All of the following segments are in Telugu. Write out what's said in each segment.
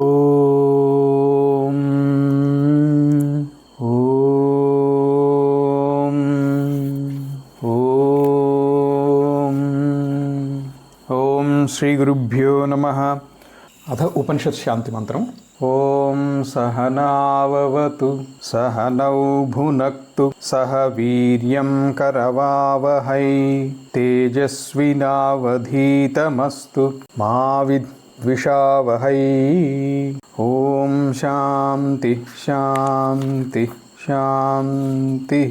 ఓం ఓం ఓం ఓం శ్రీ గురుభ్యో నమః. అథ ఉపనిషత్ శాంతి మంత్రం. ఓం సహనావవతు సహనౌ భునక్తు సహ వీర్యం కరవావహై తేజస్వినావధీతమస్తు మా విద్విషావహై. ఓం శాంతి శాంతి శాంతి.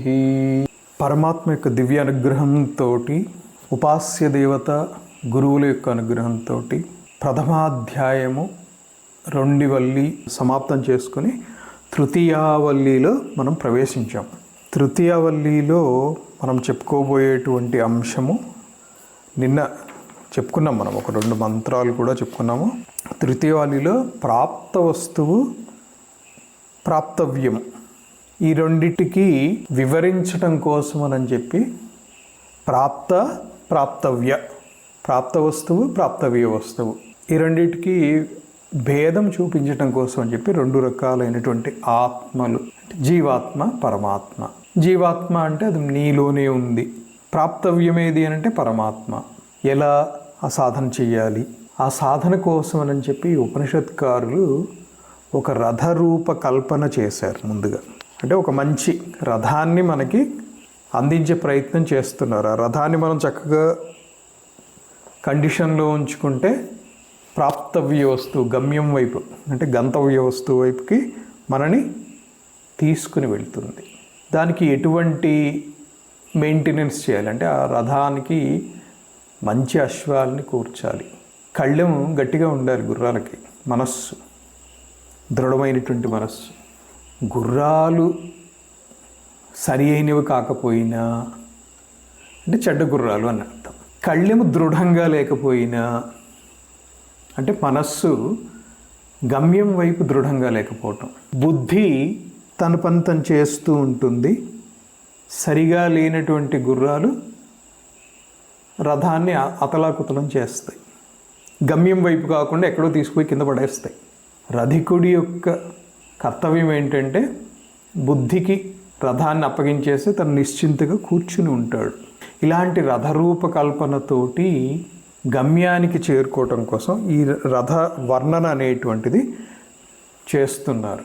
పరమాత్మ యొక్క దివ్య అనుగ్రహంతో, ఉపాస్య దేవత గురువుల యొక్క అనుగ్రహంతో ప్రథమాధ్యాయము రెండివల్లి సమాప్తం చేసుకుని తృతీయావల్లిలో మనం ప్రవేశించాం. తృతీయావల్లిలో మనం చెప్పుకోబోయేటువంటి అంశము నిన్న చెప్పుకున్నాం. మనం ఒక 2 మంత్రాలు కూడా చెప్పుకున్నాము. తృతీయావల్లిలో ప్రాప్త వస్తువు, ప్రాప్తవ్యము, ఈ రెండిటికి వివరించటం కోసం అని చెప్పి ప్రాప్తవ్య, ప్రాప్త వస్తువు, ప్రాప్తవ్య వస్తువు, ఈ రెండిటికి భేదం చూపించటం కోసం అని చెప్పి 2 రకాలైనటువంటి ఆత్మలు, జీవాత్మ, పరమాత్మ. జీవాత్మ అంటే అది నీలోనే ఉంది. ప్రాప్తవ్యమేది అని అంటే పరమాత్మ. ఎలా ఆ సాధన చెయ్యాలి, ఆ సాధన కోసం అని చెప్పి ఉపనిషత్కారులు ఒక రథరూప కల్పన చేశారు. ముందుగా అంటే ఒక మంచి రథాన్ని మనకి అందించే ప్రయత్నం చేస్తున్నారు. ఆ రథాన్ని మనం చక్కగా కండిషన్లో ఉంచుకుంటే ప్రాప్తవ్య వస్తువు, గమ్యం వైపు అంటే గంతవ్య వస్తువు వైపుకి మనని తీసుకుని వెళ్తుంది. దానికి ఎటువంటి మెయింటెనెన్స్ చేయాలంటే ఆ రథానికి మంచి అశ్వాలని కూర్చాలి, కళ్ళెము గట్టిగా ఉండాలి, గుర్రాలకి మనస్సు, దృఢమైనటువంటి మనస్సు. గుర్రాలు సరి అయినవి కాకపోయినా అంటే చెడ్డ గుర్రాలు అని అర్థం. కళ్ళెము దృఢంగా లేకపోయినా అంటే మనస్సు గమ్యం వైపు దృఢంగా లేకపోవటం. బుద్ధి తన పని తను చేస్తూ ఉంటుంది. సరిగా లేనటువంటి గుర్రాలు రథాన్ని అతలాకుతలం చేస్తాయి, గమ్యం వైపు కాకుండా ఎక్కడో తీసుకుపోయి కింద పడేస్తాయి. రథికుడి యొక్క కర్తవ్యం ఏంటంటే బుద్ధికి రథాన్ని అప్పగించేసి తను నిశ్చింతగా కూర్చుని ఉంటాడు. ఇలాంటి రథరూపకల్పనతోటి గమ్యానికి చేరుకోవటం కోసం ఈ రథ వర్ణన అనేటువంటిది చేస్తున్నారు.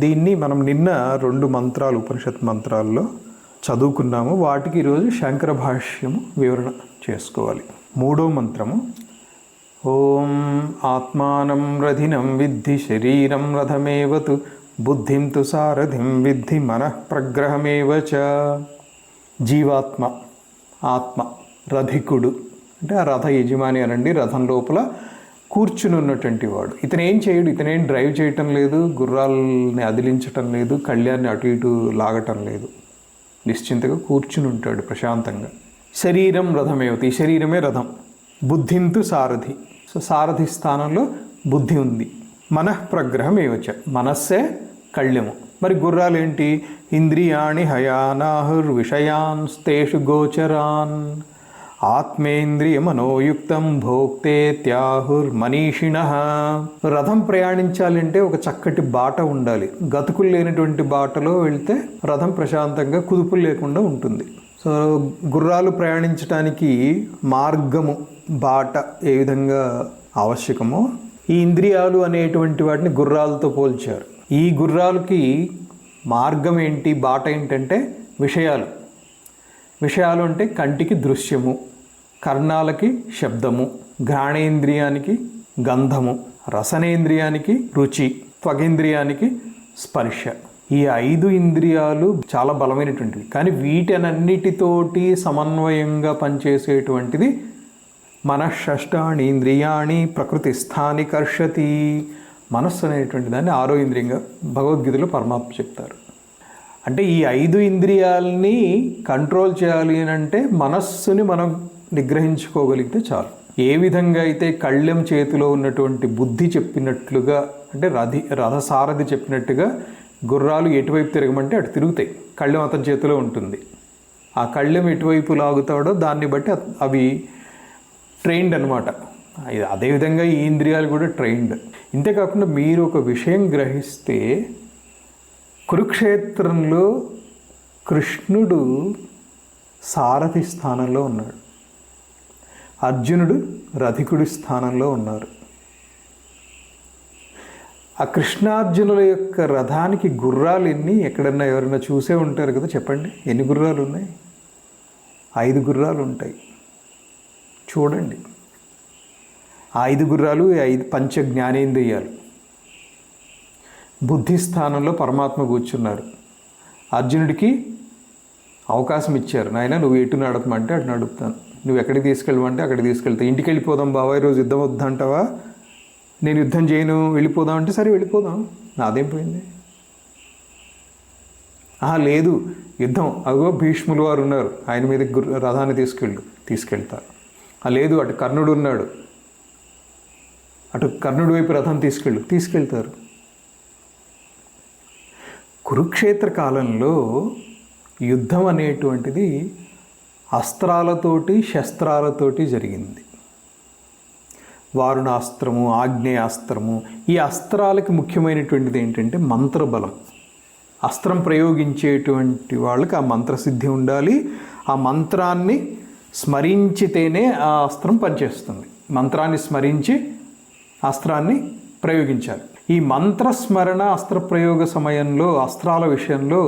దీన్ని మనం నిన్న 2 మంత్రాలు ఉపనిషత్ మంత్రాల్లో చదువుకున్నాము. వాటికి ఈరోజు శంకర భాష్యము వివరణ చేసుకోవాలి. 3వ మంత్రము. ఓం ఆత్మానం రథినం విద్ధి శరీరం రథమేవతు బుద్ధిం తు సారథిం విద్ధి మనః ప్రగ్రహమేవ చ. జీవాత్మ, ఆత్మ, రథికుడు అంటే ఆ రథ యజమాని అనండి. రథం లోపల కూర్చుని ఉన్నటువంటి వాడు. ఇతను ఏం చేయడు, ఇతనేం డ్రైవ్ చేయటం లేదు, గుర్రాలని అదిలించటం లేదు, కళ్యాణ్ని అటు ఇటు లాగటం లేదు. నిశ్చింతగా కూర్చుని ఉంటాడు ప్రశాంతంగా. శరీరం రథమేవతి, ఈ శరీరమే రథం. బుద్ధింతు సారథి, సో సారథి స్థానంలో బుద్ధి ఉంది. మనః ప్రగ్రహం ఏవచ, మనస్సే కళ్యము. మరి గుర్రాలు ఏంటి? ఇంద్రియాణి హయానాహుర్ విషయాన్ స్తేషు గోచరాన్ ఆత్మేంద్రియ మనోయుక్తం భోక్తే త్యాహుర్ మనీషిణః. రథం ప్రయాణించాలంటే ఒక చక్కటి బాట ఉండాలి. గతుకులు లేనటువంటి బాటలో వెళ్తే రథం ప్రశాంతంగా కుదుపులు లేకుండా ఉంటుంది. సో గుర్రాలు ప్రయాణించడానికి మార్గము, బాట ఏ విధంగా ఆవశ్యకమో ఈ ఇంద్రియాలు అనేటువంటి వాటిని గుర్రాలతో పోల్చారు. ఈ గుర్రాలకి మార్గం ఏంటి, బాట ఏంటంటే విషయాలు. విషయాలు అంటే కంటికి దృశ్యము, కర్ణాలకి శబ్దము, ఘ్రాణేంద్రియానికి గంధము, రసనేంద్రియానికి రుచి, త్వగేంద్రియానికి స్పర్శ. ఈ 5 ఇంద్రియాలు చాలా బలమైనటువంటివి. కానీ వీటన్నిటితోటి సమన్వయంగా పనిచేసేటువంటిది మనఃషష్టాని ఇంద్రియాణి ప్రకృతి స్థాని కర్షతి. మనస్సు అనేటువంటి దాన్ని 6వ ఇంద్రియంగా భగవద్గీతలో పరమాత్మ చెప్తారు. అంటే ఈ 5 ఇంద్రియాలని కంట్రోల్ చేయాలి అని అంటే మనస్సుని మనం నిగ్రహించుకోగలిగితే చాలు. ఏ విధంగా అయితే కళ్ళెం చేతిలో ఉన్నటువంటి బుద్ధి చెప్పినట్లుగా, అంటే రథసారథి చెప్పినట్టుగా గుర్రాలు ఎటువైపు తిరగమంటే అటు తిరుగుతాయి. కళ్ళెం అతని చేతిలో ఉంటుంది. ఆ కళ్ళెం ఎటువైపు లాగుతాడో దాన్ని బట్టి అవి ట్రైన్డ్ అనమాట. అదేవిధంగా ఈ ఇంద్రియాలు కూడా ట్రైన్డ్. ఇంతేకాకుండా మీరు ఒక విషయం గ్రహిస్తే కురుక్షేత్రంలో కృష్ణుడు సారథి స్థానంలో ఉన్నాడు, అర్జునుడు రథికుడి స్థానంలో ఉన్నారు. ఆ కృష్ణార్జునుల యొక్క రథానికి గుర్రాలు ఎన్ని? ఎక్కడన్నా ఎవరైనా చూసే ఉంటారు కదా, చెప్పండి ఎన్ని గుర్రాలు ఉన్నాయి? 5 గుర్రాలు ఉంటాయి. చూడండి, 5 గుర్రాలు, 5 పంచ జ్ఞానేంద్రియాలు. బుద్ధి స్థానంలో పరమాత్మ కూర్చున్నారు. అర్జునుడికి అవకాశం ఇచ్చారు, నాయన నువ్వు ఎటు నడపమంటే అటు నడుపుతాను, నువ్వు ఎక్కడికి తీసుకెళ్ళమంటే అక్కడికి తీసుకెళ్తా. ఇంటికి వెళ్ళిపోదాం బాబా, ఈరోజు యుద్ధం వద్దంటావా? నేను యుద్ధం చేయను, వెళ్ళిపోదాం అంటే సరే వెళ్ళిపోదాం, నాదేం పోయింది. లేదు యుద్ధం, అగో భీష్ములు వారు ఉన్నారు, ఆయన మీద రథాన్ని తీసుకెళ్తారు. లేదు అటు కర్ణుడు ఉన్నాడు, అటు కర్ణుడి వైపు రథం తీసుకెళ్తారు. కురుక్షేత్ర కాలంలో యుద్ధం అనేటువంటిది అస్త్రాలతోటి శస్త్రాలతోటి జరిగింది. వారుణాస్త్రము, ఆగ్నేయాస్త్రము. ఈ అస్త్రాలకి ముఖ్యమైనటువంటిది ఏంటంటే మంత్రబలం. అస్త్రం ప్రయోగించేటువంటి వాళ్ళకి ఆ మంత్రసిద్ధి ఉండాలి. ఆ మంత్రాన్ని స్మరించితేనే ఆ అస్త్రం పనిచేస్తుంది. మంత్రాన్ని స్మరించి అస్త్రాన్ని ప్రయోగించాలి. ఈ మంత్రస్మరణ అస్త్ర ప్రయోగ సమయంలో, అస్త్రాల విషయంలో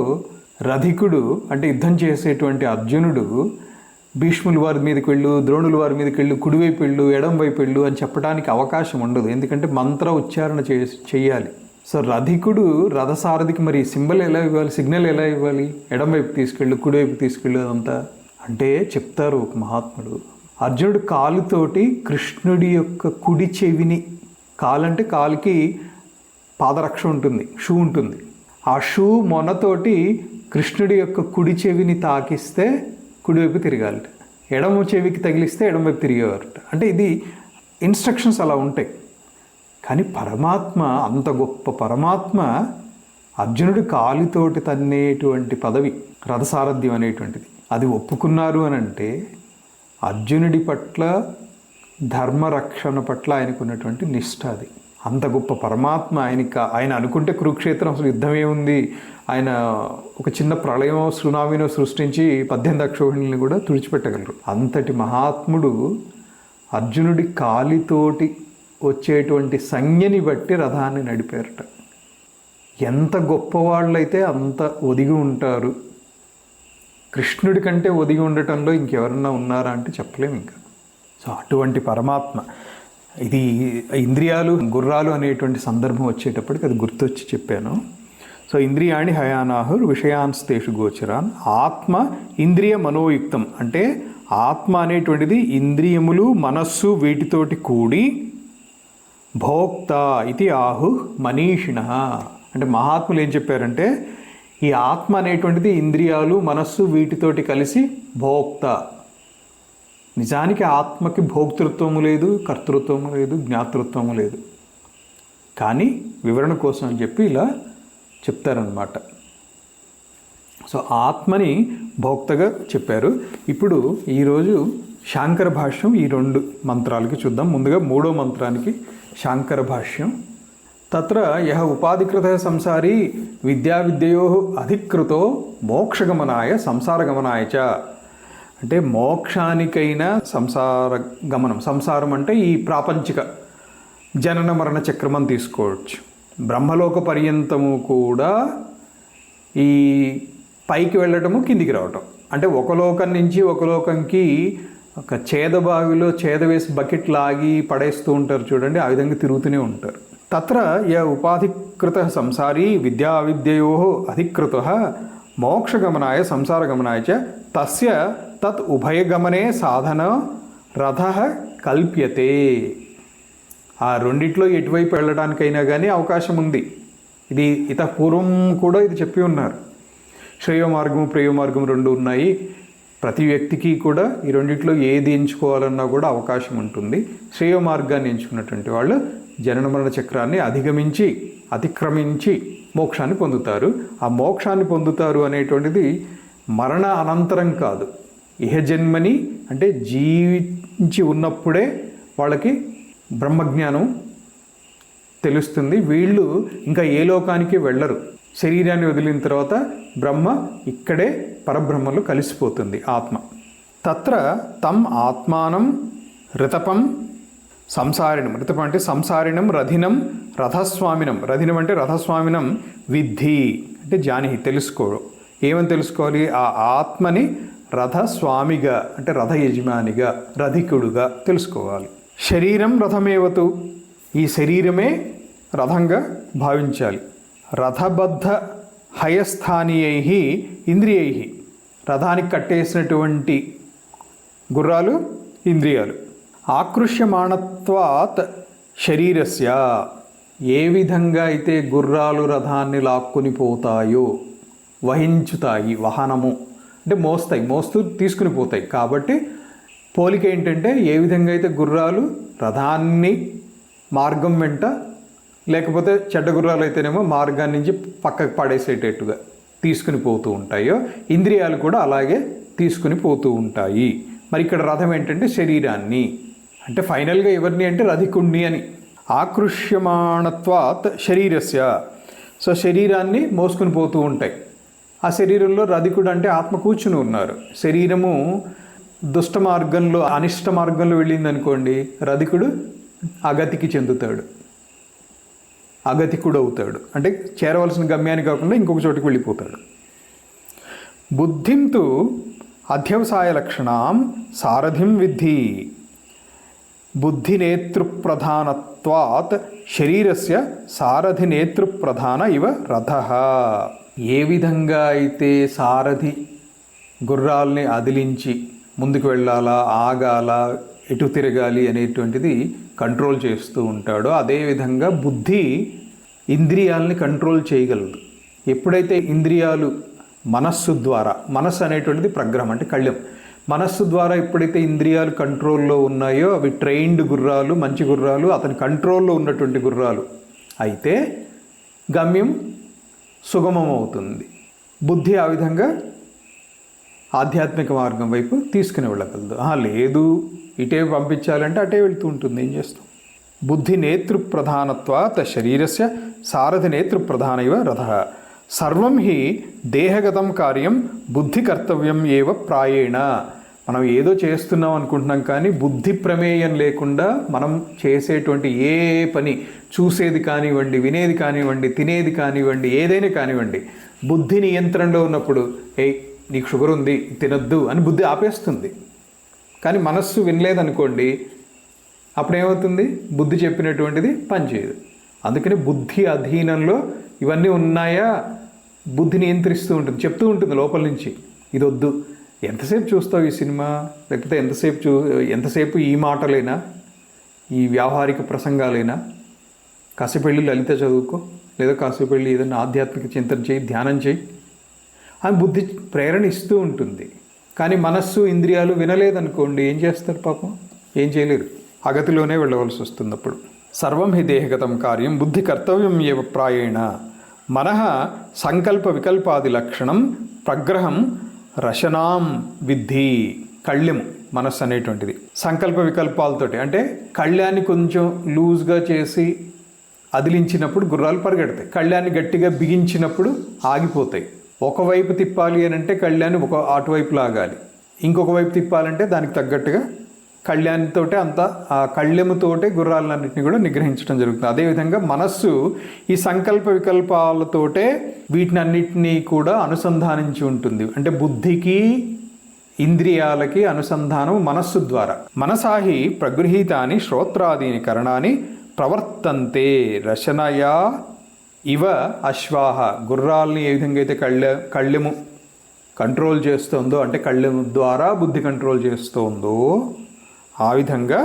రథికుడు అంటే యుద్ధం చేసేటువంటి అర్జునుడు భీష్ముల వారి మీదకి వెళ్ళు, ద్రోణుల వారి మీదకి వెళ్ళు, కుడివైపు వెళ్ళు, ఎడం వైపు వెళ్ళు అని చెప్పడానికి అవకాశం ఉండదు. ఎందుకంటే మంత్ర ఉచ్చారణ చేయాలి. సో రథికుడు రథసారథికి మరి సింబల్ ఎలా ఇవ్వాలి, సిగ్నల్ ఎలా ఇవ్వాలి? ఎడం వైపు తీసుకెళ్ళు, కుడివైపు తీసుకెళ్ళు, అదంతా అంటే చెప్తారు ఒక మహాత్ముడు. అర్జునుడు కాలుతోటి కృష్ణుడి యొక్క కుడి చెవిని, కాలంటే కాలుకి పాదరక్ష ఉంటుంది, షూ ఉంటుంది, ఆ షూ మొనతోటి కృష్ణుడి యొక్క కుడి చెవిని తాకిస్తే కుడివైపు తిరగాలట, ఎడమ చెవికి తగిలిస్తే ఎడమవైపు తిరిగేవారట. అంటే ఇది ఇన్స్ట్రక్షన్స్ అలా ఉంటాయి. కానీ పరమాత్మ, అంత గొప్ప పరమాత్మ అర్జునుడు కాలితోటి తన్నేటువంటి పదవి రథసారథ్యం అనేటువంటిది. అది ఒప్పుకున్నారు అని అంటే అర్జునుడి పట్ల, ధర్మరక్షణ పట్ల ఆయనకున్నటువంటి నిష్ఠ అది. అంత గొప్ప పరమాత్మ ఆయన అనుకుంటే కురుక్షేత్రం అసలు యుద్ధమే ఉంది, ఆయన ఒక చిన్న ప్రళయం సునామీనో సృష్టించి 18 అక్షోహిణుల్ని కూడా తుడిచిపెట్టగలరు. అంతటి మహాత్ముడు అర్జునుడి కాలితోటి వచ్చేటువంటి సంజ్ఞని బట్టి రథాన్ని నడిపారట. ఎంత గొప్పవాళ్ళైతే అంత ఒదిగి ఉంటారు. కృష్ణుడి కంటే ఒదిగి ఉండటంలో ఇంకెవరన్నా ఉన్నారా అంటే చెప్పలేము ఇంకా. సో అటువంటి పరమాత్మ. ఇది ఇంద్రియాలు, గుర్రాలు అనేటువంటి సందర్భం వచ్చేటప్పటికి అది గుర్తొచ్చి చెప్పాను. సో ఇంద్రియాణి హయానాహుర్ విషయాన్స్తేషు గోచరాన్. ఆత్మ ఇంద్రియ మనోయుక్తం అంటే ఆత్మ అనేటువంటిది ఇంద్రియములు, మనస్సు వీటితోటి కూడి భోక్త ఇది ఆహు మనీషిణ. అంటే మహాత్ములు ఏం చెప్పారంటే ఈ ఆత్మ అనేటువంటిది ఇంద్రియాలు, మనస్సు వీటితోటి కలిసి భోక్త. నిజానికి ఆత్మకి భోక్తృత్వము లేదు, కర్తృత్వము లేదు, జ్ఞాతృత్వము లేదు. కానీ వివరణ కోసం అని చెప్పి ఇలా చెప్తారనమాట. సో ఆత్మని భోక్తగా చెప్పారు. ఇప్పుడు ఈరోజు శాంకర భాష్యం ఈ 2 మంత్రాలకి చూద్దాం. ముందుగా 3వ మంత్రానికి శాంకర భాష్యం. తత్ర యః ఉపాధికృత సంసారీ విద్యావిద్యయో అధికృతో మోక్షగమనాయ సంసారగమనాయ చ. అంటే మోక్షానికైనా సంసార గమనం, సంసారం అంటే ఈ ప్రాపంచిక జనన మరణ చక్రమని తీసుకోవచ్చు. బ్రహ్మలోక పర్యంతము కూడా ఈ పైకి వెళ్ళటము, కిందికి రావటం. అంటే ఒక లోకం నుంచి ఒక లోకంకి ఒక చేదబావిలో చేద వేసి బకెట్ లాగి పడేస్తూ ఉంటారు చూడండి, ఆ విధంగా తిరుగుతూనే ఉంటారు. తత్ర య ఉపాధికృత సంసారీ విద్యా అవిద్యయో అధికృత మోక్షగమనాయ సంసారగమనాయ చ తస్య తత్ ఉభయగమనే సాధన రథ కల్ప్యతే. ఆ రెండిట్లో ఎటువైపు వెళ్ళడానికైనా కానీ అవకాశం ఉంది. ఇది పూర్వం కూడా ఇది చెప్పి ఉన్నారు. శ్రేయో మార్గము, ప్రేయో మార్గం 2 ఉన్నాయి. ప్రతి వ్యక్తికి కూడా ఈ రెండిట్లో ఏది ఎంచుకోవాలన్నా కూడా అవకాశం ఉంటుంది. శ్రేయో మార్గాన్ని ఎంచుకున్నటువంటి వాళ్ళు జనన మరణ చక్రాన్ని అతిక్రమించి మోక్షాన్ని పొందుతారు. ఆ మోక్షాన్ని పొందుతారు అనేటువంటిది మరణ అనంతరం కాదు, ఇహజన్మని అంటే జీవించి ఉన్నప్పుడే వాళ్ళకి బ్రహ్మజ్ఞానం తెలుస్తుంది. వీళ్ళు ఇంకా ఏ లోకానికి వెళ్ళరు. శరీరాన్ని వదిలిన తర్వాత బ్రహ్మ ఇక్కడే పరబ్రహ్మలో కలిసిపోతుంది ఆత్మ. తత్ర తం ఆత్మానం ఋతపం సంసారిణం, ఋతపం అంటే సంసారిణం, రథినం రథస్వామినం, రథినం అంటే రథస్వామినం విద్ధి అంటే జానిహి తెలుసుకో. ఏమని తెలుసుకోవాలి? ఆ ఆత్మని రథస్వామిగా అంటే రథ యజమానిగా, రథికుడుగా తెలుసుకోవాలి. శరీరం రథమేవతు, ఈ శరీరమే రథంగా భావించాలి. రథబద్ధ హయస్థానీయై ఇంద్రియై, రథానికి కట్టేసినటువంటి గుర్రాలు ఇంద్రియాలు. ఆకృష్యమాణత్వాత్ శరీరస్య, ఏ విధంగా అయితే గుర్రాలు రథాన్ని లాక్కుని పోతాయో, వహించుతాయి, వహనము అంటే మోస్తాయి, మోస్తూ తీసుకుని పోతాయి. కాబట్టి పోలిక ఏంటంటే, ఏ విధంగా అయితే గుర్రాలు రథాన్ని మార్గం వెంట, లేకపోతే చెడ్డ గుర్రాలు అయితేనేమో మార్గాన్ని నుంచి పక్కకు పడేసేటట్టుగా తీసుకుని పోతూ ఉంటాయో, ఇంద్రియాలు కూడా అలాగే తీసుకుని పోతూ ఉంటాయి. మరి ఇక్కడ రథం ఏంటంటే శరీరాన్ని, అంటే ఫైనల్గా ఎవరిని అంటే రధికుణ్ణి అని. ఆకృష్యమాణత్వాత్ శరీరస్య, సో శరీరాన్ని మోసుకుని పోతూ ఉంటాయి. ఆ శరీరంలో రధికుడు అంటే ఆత్మ కూర్చుని ఉన్నారు. శరీరము దుష్ట మార్గంలో, అనిష్ట మార్గంలో వెళ్ళిందనుకోండి, రధికుడు అగతికి చెందుతాడు, అగతికుడు అవుతాడు. అంటే చేరవలసిన గమ్యాన్ని కాకుండా ఇంకొక చోటికి వెళ్ళిపోతాడు. బుద్ధింతు అధ్యవసాయ లక్షణం సారథిం విద్ధి, బుద్ధినేతృప్రధానత్వాత్ శరీరస్య సారథినేతృప్రధాన ఇవ రథః. ఏ విధంగా అయితే సారథి గుర్రాల్ని అదిలించి ముందుకు వెళ్ళాలా, ఆగాలా, ఎటు తిరగాలి అనేటువంటిది కంట్రోల్ చేస్తూ ఉంటాడో, అదేవిధంగా బుద్ధి ఇంద్రియాలని కంట్రోల్ చేయగలదు. ఎప్పుడైతే ఇంద్రియాలు మనస్సు ద్వారా, మనస్సు అనేటువంటిది ప్రగ్రహం అంటే కళ్ళెం, మనస్సు ద్వారా ఎప్పుడైతే ఇంద్రియాలు కంట్రోల్లో ఉన్నాయో, అవి ట్రైన్డ్ గుర్రాలు, మంచి గుర్రాలు, అతని కంట్రోల్లో ఉన్నటువంటి గుర్రాలు అయితే గమ్యం సుగమం అవుతుంది. బుద్ధి ఆ విధంగా ఆధ్యాత్మిక మార్గం వైపు తీసుకుని వెళ్ళగలదు. లేదు ఇటే పంపించాలంటే అటే వెళ్తూ ఉంటుంది. ఏం చేస్తాం? బుద్ధి నేతృప్రధానత్వాత్ శరీరస్య సారథి నేతృప్రధాన ఇవ రథః. సర్వం హి దేహగతం కార్యం బుద్ధి కర్తవ్యం ఏవ ప్రాయేణ. మనం ఏదో చేస్తున్నాం అనుకుంటున్నాం, కానీ బుద్ధి ప్రమేయం లేకుండా మనం చేసేటువంటి ఏ పని, చూసేది కానివ్వండి, వినేది కానివ్వండి, తినేది కానివ్వండి, ఏదైనా కానివ్వండి, బుద్ధి నియంత్రణలో ఉన్నప్పుడు నీకు షుగర్ ఉంది తినొద్దు అని బుద్ధి ఆపేస్తుంది. కానీ మనస్సు వినలేదనుకోండి, అప్పుడేమవుతుంది? బుద్ధి చెప్పినటువంటిది పనిచేయదు. అందుకని బుద్ధి అధీనంలో ఇవన్నీ ఉన్నాయా, బుద్ధి నియంత్రిస్తూ ఉంటుంది, చెప్తూ ఉంటుంది లోపల నుంచి, ఇది వద్దు. ఎంతసేపు చూస్తావు ఈ సినిమా, లేకపోతే ఎంతసేపు ఈ మాటలైనా, ఈ వ్యావహారిక ప్రసంగాలైనా, కాసేపు వెళ్ళి లలిత చదువుకో, లేదా కాసేపు వెళ్ళి ఏదైనా ఆధ్యాత్మిక చింతన చేయి, ధ్యానం చేయి అని బుద్ధి ప్రేరణ ఇస్తూ ఉంటుంది. కానీ మనస్సు, ఇంద్రియాలు వినలేదనుకోండి, ఏం చేస్తారు? పాపం ఏం చేయలేరు, అగతిలోనే వెళ్ళవలసి వస్తుంది. అప్పుడు సర్వం హి దేహగతం కార్యం బుద్ధి కర్తవ్యం ఏవ ప్రాయేణ మనః సంకల్ప వికల్పాది లక్షణం ప్రగ్రహం రశనాం విద్ధి. కళ్ళెము మనస్సు అనేటువంటిది సంకల్ప వికల్పాలతోటి, అంటే కళ్యాన్ని కొంచెం లూజ్గా చేసి అదిలించినప్పుడు గుర్రాలు పరిగెడతాయి, కళ్యాన్ని గట్టిగా బిగించినప్పుడు ఆగిపోతాయి. ఒకవైపు తిప్పాలి అని అంటే కళ్యాన్ని అటువైపు లాగాలి, ఇంకొక వైపు తిప్పాలంటే దానికి తగ్గట్టుగా కళ్యాణితోటే ఆ కళ్యముతోటే గుర్రాలన్నింటినీ కూడా నిగ్రహించడం జరుగుతుంది. అదేవిధంగా మనస్సు ఈ సంకల్ప వికల్పాలతోటే వీటినన్నిటినీ కూడా అనుసంధానించి ఉంటుంది. అంటే బుద్ధికి, ఇంద్రియాలకి అనుసంధానం మనస్సు ద్వారా. మనసాహి ప్రగృహీతాని శ్రోత్రాదీని కరణాన్ని ప్రవర్తంతే రచనయా ఇవ అశ్వాహ. గుర్రాలని ఏ విధంగా అయితే కళ్ళెము కంట్రోల్ చేస్తుందో, అంటే కళ్ళెము ద్వారా బుద్ధి కంట్రోల్ చేస్తుందో, ఆ విధంగా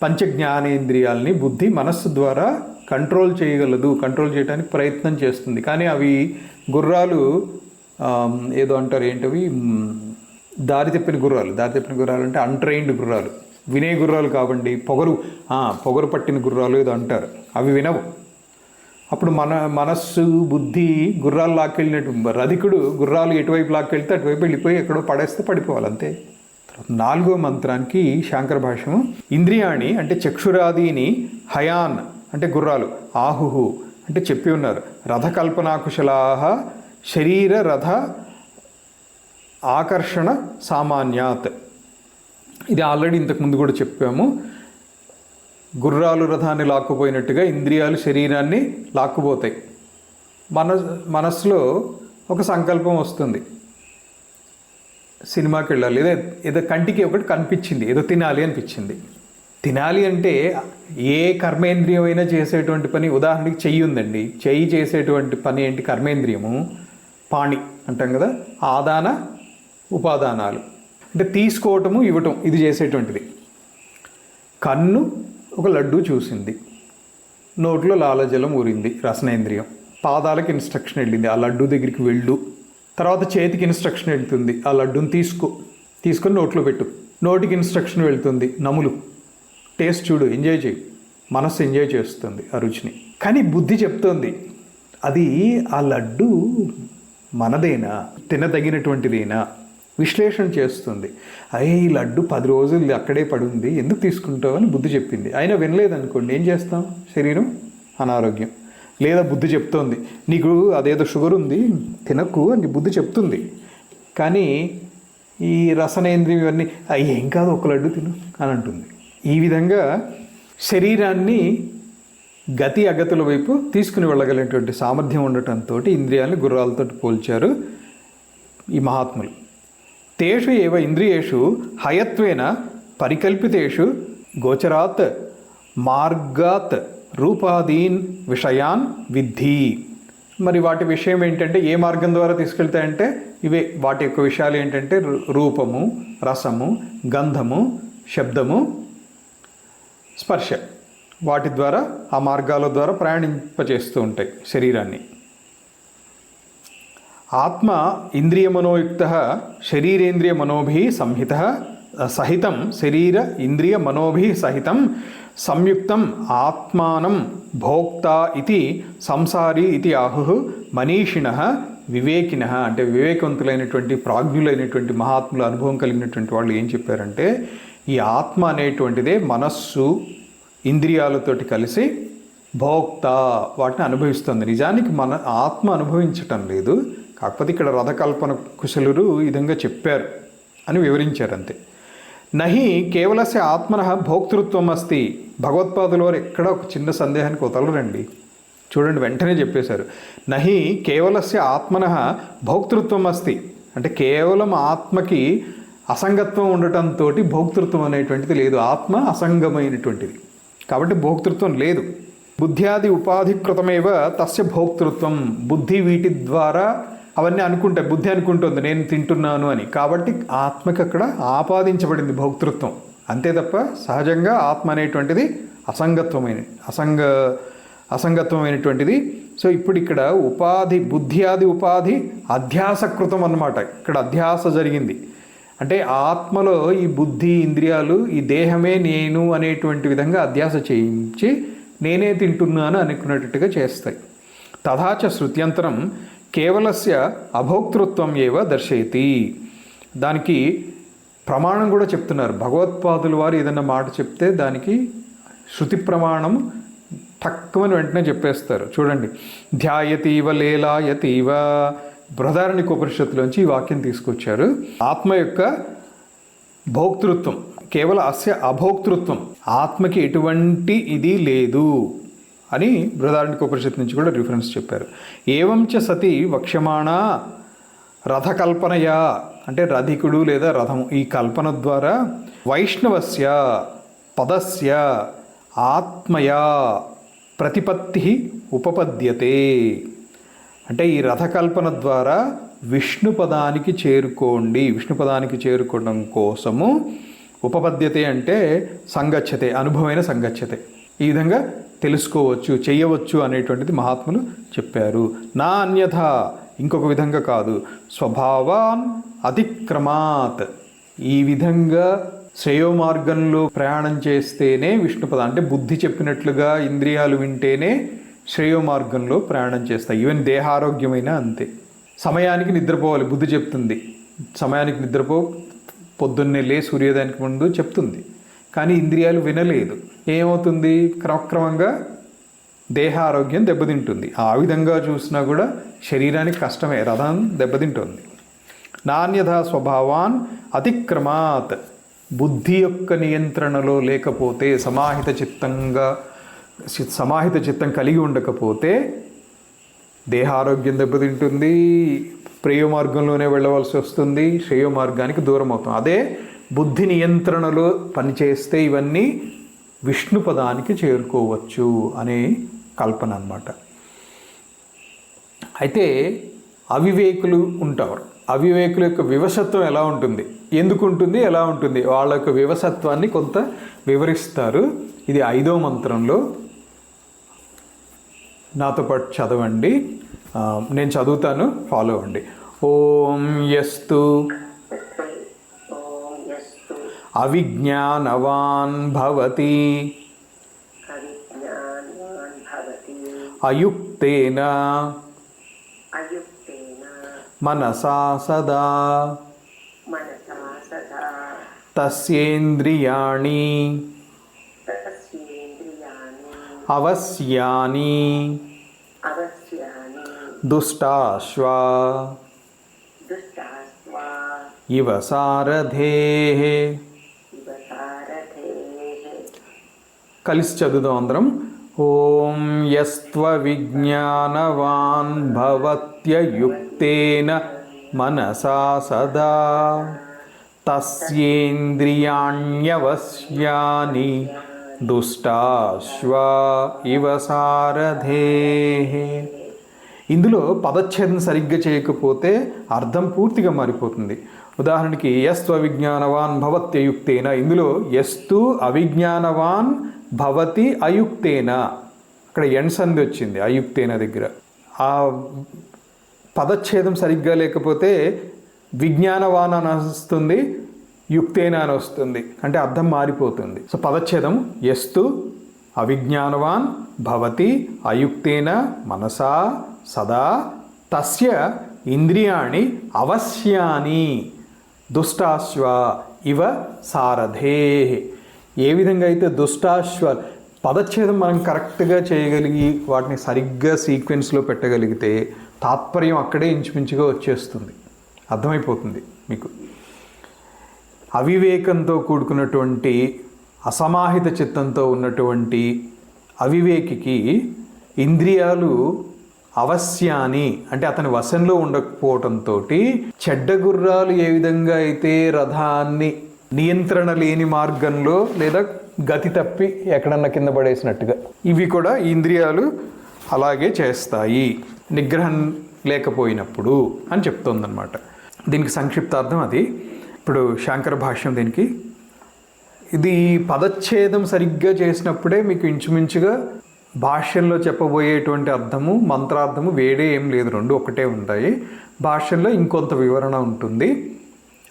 పంచజ్ఞానేంద్రియాలని బుద్ధి మనస్సు ద్వారా కంట్రోల్ చేయగలదు, కంట్రోల్ చేయడానికి ప్రయత్నం చేస్తుంది. కానీ అవి గుర్రాలు ఏదో అంటారు, ఏంటవి, దారి తప్పిన గుర్రాలు అంటే అన్ట్రైన్డ్ గుర్రాలు, వినే గుర్రాలు కావండి, పొగరు పట్టిన గుర్రాలు ఏదో అంటారు, అవి వినవు. అప్పుడు మనస్సు, బుద్ధి గుర్రాలు లాక్కెళ్ళినట్టు, రధికుడు గుర్రాలు ఎటువైపు లాక్కెళ్తే అటువైపు వెళ్ళిపోయి ఎక్కడో పడేస్తే పడిపోవాలి అంతే. 4వ మంత్రానికి శాంకర భాష్యము, ఇంద్రియాణి అంటే చక్షురాదీని హయాన్ అంటే గుర్రాలు, ఆహుహు అంటే చెప్పి ఉన్నారు. రథకల్పనాకుశలాహ శరీర రథ ఆకర్షణ సామాన్యాత్. ఇది ఆల్రెడీ ఇంతకుముందు కూడా చెప్పాము. గుర్రాలు రథాన్ని లాక్కుపోయినట్టుగా ఇంద్రియాలు శరీరాన్ని లాక్కుపోతాయి. మనస్సులో ఒక సంకల్పం వస్తుంది, సినిమాకి వెళ్ళాలి, ఏదో కంటికి ఒకటి కనిపించింది, ఏదో తినాలి అనిపించింది. తినాలి అంటే ఏ కర్మేంద్రియం అయినా చేసేటువంటి పని, ఉదాహరణకి చెయ్యి ఉందండి, చెయ్యి చేసేటువంటి పని ఏంటి? కర్మేంద్రియము. పాణి అంటాం కదా, ఆదాన ఉపాదానాలు అంటే తీసుకోవటము ఇవ్వటం, ఇది చేసేటువంటిది. కన్ను ఒక లడ్డు చూసింది, నోట్లో లాలజలం ఊరింది, రసనేంద్రియం. పాదాలకు ఇన్స్ట్రక్షన్ వెళ్ళింది, ఆ లడ్డు దగ్గరికి వెళ్ళు. తర్వాత చేతికి ఇన్స్ట్రక్షన్ వెళ్తుంది, ఆ లడ్డూని తీసుకొని నోట్లో పెట్టు. నోటికి ఇన్స్ట్రక్షన్ వెళ్తుంది, నములు, టేస్ట్ చూడు, ఎంజాయ్ చేయి. మనస్సు ఎంజాయ్ చేస్తుంది ఆ రుచిని. కానీ బుద్ధి చెప్తోంది, అది ఆ లడ్డు మనదేనా, తినదగినటువంటిదేనా, విశ్లేషణ చేస్తుంది. అయ్యే ఈ లడ్డు 10 రోజులు అక్కడే పడుంది, ఎందుకు తీసుకుంటావు అని బుద్ధి చెప్పింది. అయినా వినలేదనుకోండి, ఏం చేస్తాం? శరీరం అనారోగ్యం. లేదా బుద్ధి చెప్తోంది, నీకు అదేదో షుగర్ ఉంది తినకు అని బుద్ధి చెప్తుంది. కానీ ఈ రసనేంద్రియం ఇవన్నీ ఏం కాదు, ఒక లడ్డు తిను అని అంటుంది. ఈ విధంగా శరీరాన్ని గతి అగతుల వైపు తీసుకుని వెళ్ళగలిగినటువంటి సామర్థ్యం ఉండటంతో ఇంద్రియాలను గుర్రాలతో పోల్చారు ఈ మహాత్ములు. తేషు ఏవ ఇంద్రియేషు హయత్వేన పరికల్పితేషు గోచరాత్ మార్గాత్ రూపాదీన్ విషయాన్ విద్ధి. మరి వాటి విషయం ఏంటంటే, ఏ మార్గం ద్వారా తీసుకెళ్తాయంటే ఇవే. వాటి యొక్క విషయాలు ఏంటంటే రూపము, రసము, గంధము, శబ్దము, స్పర్శ. వాటి ద్వారా, ఆ మార్గాల ద్వారా ప్రయాణింపచేస్తూ ఉంటాయి శరీరాన్ని. ఆత్మ ఇంద్రియ మనోయుక్త శరీరేంద్రియ మనోభి సహితం శరీర ఇంద్రియ మనోభి సహితం సంయుక్తం ఆత్మానం భోక్త ఇది సంసారి ఇది ఆహు మనీషిణః వివేకినః. అంటే వివేకవంతులైనటువంటి, ప్రాజ్ఞులైనటువంటి మహాత్ముల అనుభవం కలిగినటువంటి వాళ్ళు ఏం చెప్పారంటే, ఈ ఆత్మ అనేటువంటిదే మనస్సు ఇంద్రియాలతోటి కలిసి భోక్త, వాటిని అనుభవిస్తుంది. నిజానికి మన ఆత్మ అనుభవించటం లేదు, కాకపోతే ఇక్కడ రథకల్పన కుశలురు ఈ విధంగా చెప్పారు అని వివరించారు అంతే. నహి కేవలస్య ఆత్మనః భోక్తృత్వం అస్తి. భగవత్పాదుల వారు ఎక్కడ ఒక చిన్న సందేహానికి వదలరండి, చూడండి వెంటనే చెప్పేశారు. నహి కేవలస్య ఆత్మనః భోక్తృత్వం అస్తి అంటే కేవలం ఆత్మకి అసంగత్వం ఉండటంతో భోక్తృత్వం అనేటువంటిది లేదు. ఆత్మ అసంగమైనటువంటిది కాబట్టి భోక్తృత్వం లేదు. బుద్ధ్యాది ఉపాధికృతమేవ తస్య భోక్తృత్వం. బుద్ధి వీటి ద్వారా అవన్నీ అనుకుంటే, బుద్ధి అనుకుంటుంది నేను తింటున్నాను అని, కాబట్టి ఆత్మకి అక్కడ ఆపాదించబడింది భోక్తృత్వం అంతే తప్ప సహజంగా ఆత్మ అనేటువంటిది అసంగత్వమైనటువంటిది. సో ఇప్పుడు ఇక్కడ ఉపాధి, బుద్ధ్యాది ఉపాధి అధ్యాసకృతం అన్నమాట. ఇక్కడ అధ్యాస జరిగింది అంటే ఆత్మలో ఈ బుద్ధి, ఇంద్రియాలు, ఈ దేహమే నేను అనేటువంటి విధంగా అధ్యాస చేయించి నేనే తింటున్నాను అనుకునేటట్టుగా చేస్తాయి. తథాచ శృత్యంతరం కేవలస్య అభోక్తృత్వం ఏవ దర్శయతి. దానికి ప్రమాణం కూడా చెప్తున్నారు. భగవత్పాదుల వారు ఏదన్నా మాట చెప్తే దానికి శృతి ప్రమాణం తక్కువని వెంటనే చెప్పేస్తారు. చూడండి, ధ్యాయతీవ లేలాయతీవ, బృహదారణ్యకోపనిషత్తులోంచి ఈ వాక్యం తీసుకొచ్చారు. ఆత్మ యొక్క భోక్తృత్వం, కేవలం అస్య అభోక్తృత్వం, ఆత్మకి ఎటువంటి ఇది లేదు అని బృహదారణ్యకోపనిషత్తు నుంచి కూడా రిఫరెన్స్ చెప్పారు. ఏవంచ సతి వక్ష్యమాణ రథకల్పనయా అంటే రథికుడు లేదా రథము, ఈ కల్పన ద్వారా వైష్ణవస్య పదస్య ఆత్మయా ప్రతిపత్తి ఉపపద్యతే. అంటే ఈ రథకల్పన ద్వారా విష్ణు పదానికి చేరుకోండి, విష్ణు పదానికి చేరుకోవడం కోసము ఉపపద్యతే అంటే సంగచ్చతే, అనుభవమైన సంగచ్చతే, ఈ విధంగా తెలుసుకోవచ్చు, చేయవచ్చు అనేటువంటిది మహాత్ములు చెప్పారు. నా అన్యథ, ఇంకొక విధంగా కాదు. స్వభావాన్ అతిక్రమాత్, ఈ విధంగా శ్రేయోమార్గంలో ప్రయాణం చేస్తేనే విష్ణుపదం అంటే బుద్ధి చెప్పినట్లుగా ఇంద్రియాలు వింటేనే శ్రేయోమార్గంలో ప్రయాణం చేస్తాయి. ఈవెన్ దేహారోగ్యమైనా అంతే. సమయానికి నిద్రపోవాలి, బుద్ధి చెప్తుంది సమయానికి నిద్రపో, పొద్దున్నే లే సూర్యోదయానికి ముందు చెప్తుంది, కానీ ఇంద్రియాలు వినలేదు. ఏమవుతుంది? క్రమక్రమంగా దేహ ఆరోగ్యం దెబ్బతింటుంది. ఆ విధంగా చూసినా కూడా శరీరానికి కష్టమే, రథం దెబ్బతింటుంది. నాణ్యథా స్వభావాన్ అతిక్రమాత్, బుద్ధి యొక్క నియంత్రణలో లేకపోతే, సమాహిత చిత్తం కలిగి ఉండకపోతే దేహారోగ్యం దెబ్బతింటుంది, ప్రేయ మార్గంలోనే వెళ్ళవలసి వస్తుంది, శ్రేయ మార్గానికి దూరం అవుతాం. అదే బుద్ధి నియంత్రణలో పనిచేస్తే ఇవన్నీ విష్ణు పదానికి చేరుకోవచ్చు అనే కల్పన అన్నమాట. అయితే అవివేకులు ఉంటారు. అవివేకుల యొక్క వివశత్వం ఎలా ఉంటుంది, ఎందుకు ఉంటుంది, ఎలా ఉంటుంది, వాళ్ళ యొక్క వివశత్వాన్ని కొంత వివరిస్తారు. ఇది 5వ మంత్రంలో. నాతో పాటు చదవండి, నేను చదువుతాను, ఫాలో అవ్వండి. ఓం యస్తు అవిజ్ఞానవాన్ భవతి అయుక్తేన మనసా సదా తస్యేంద్రియాణి అవశ్యాని దుష్టాశ్వా ఇవ సారథేః. కలిసి చదువుదాం అందరం. ఓం యస్త్వ విజ్ఞానవాన్ భవత్యయుక్తేన మనసా సదా తస్యేంద్రియాణ్యవశ్యాని దుష్టాశ్వా ఇవ సారథేః. ఇందులో పదచ్ఛేదం సరిగ్గా చేయకపోతే అర్థం పూర్తిగా మారిపోతుంది. ఉదాహరణకి యస్త్వ విజ్ఞానవాన్ భవత్యయుక్తేన, ఇందులో యస్తు అవిజ్ఞానవాన్ భవతి అయుక్తేన, అక్కడ ఎండ్సంది వచ్చింది అయుక్తేన దగ్గర. ఆ పదచ్ఛేదం సరిగ్గా లేకపోతే విజ్ఞానవాన్ అని వస్తుంది, యుక్తేన అని వస్తుంది, అంటే అర్థం మారిపోతుంది. సో పదచ్ఛేదం యస్తు అవిజ్ఞానవాన్ భవతి అయుక్తేన మనసా సదా తస్య ఇంద్రియాణి అవశ్యాని దుష్టాశ్వ ఇవ సారథేః. ఏ విధంగా అయితే దుష్టాశ్వ పదచ్ఛేదం మనం కరెక్ట్గా చేయగలిగి వాటిని సరిగ్గా సీక్వెన్స్లో పెట్టగలిగితే తాత్పర్యం అక్కడే ఇంచుమించుగా వచ్చేస్తుంది, అర్థమైపోతుంది మీకు. అవివేకంతో కూడుకున్నటువంటి అసమాహిత చిత్తంతో ఉన్నటువంటి అవివేకికి ఇంద్రియాలు అవశ్యాని అంటే అతని వశంలో ఉండకపోవటంతో చెడ్డ గుర్రాలు ఏ విధంగా అయితే రథాన్ని నియంత్రణ లేని మార్గంలో లేదా గతి తప్పి ఎక్కడన్నా కింద పడేసినట్టుగా ఇవి కూడా ఇంద్రియాలు అలాగే చేస్తాయి నిగ్రహం లేకపోయినప్పుడు అని చెప్తోందనమాట. దీనికి సంక్షిప్తార్థం అది. ఇప్పుడు శాంకర భాష్యం దీనికి, ఇది పదచ్ఛేదం సరిగ్గా చేసినప్పుడే మీకు ఇంచుమించుగా భాష్యంలో చెప్పబోయేటువంటి అర్థము మంత్రార్థము వేడే ఏం లేదు, రెండు ఒకటే ఉంటాయి. భాష్యంలో ఇంకొంత వివరణ ఉంటుంది,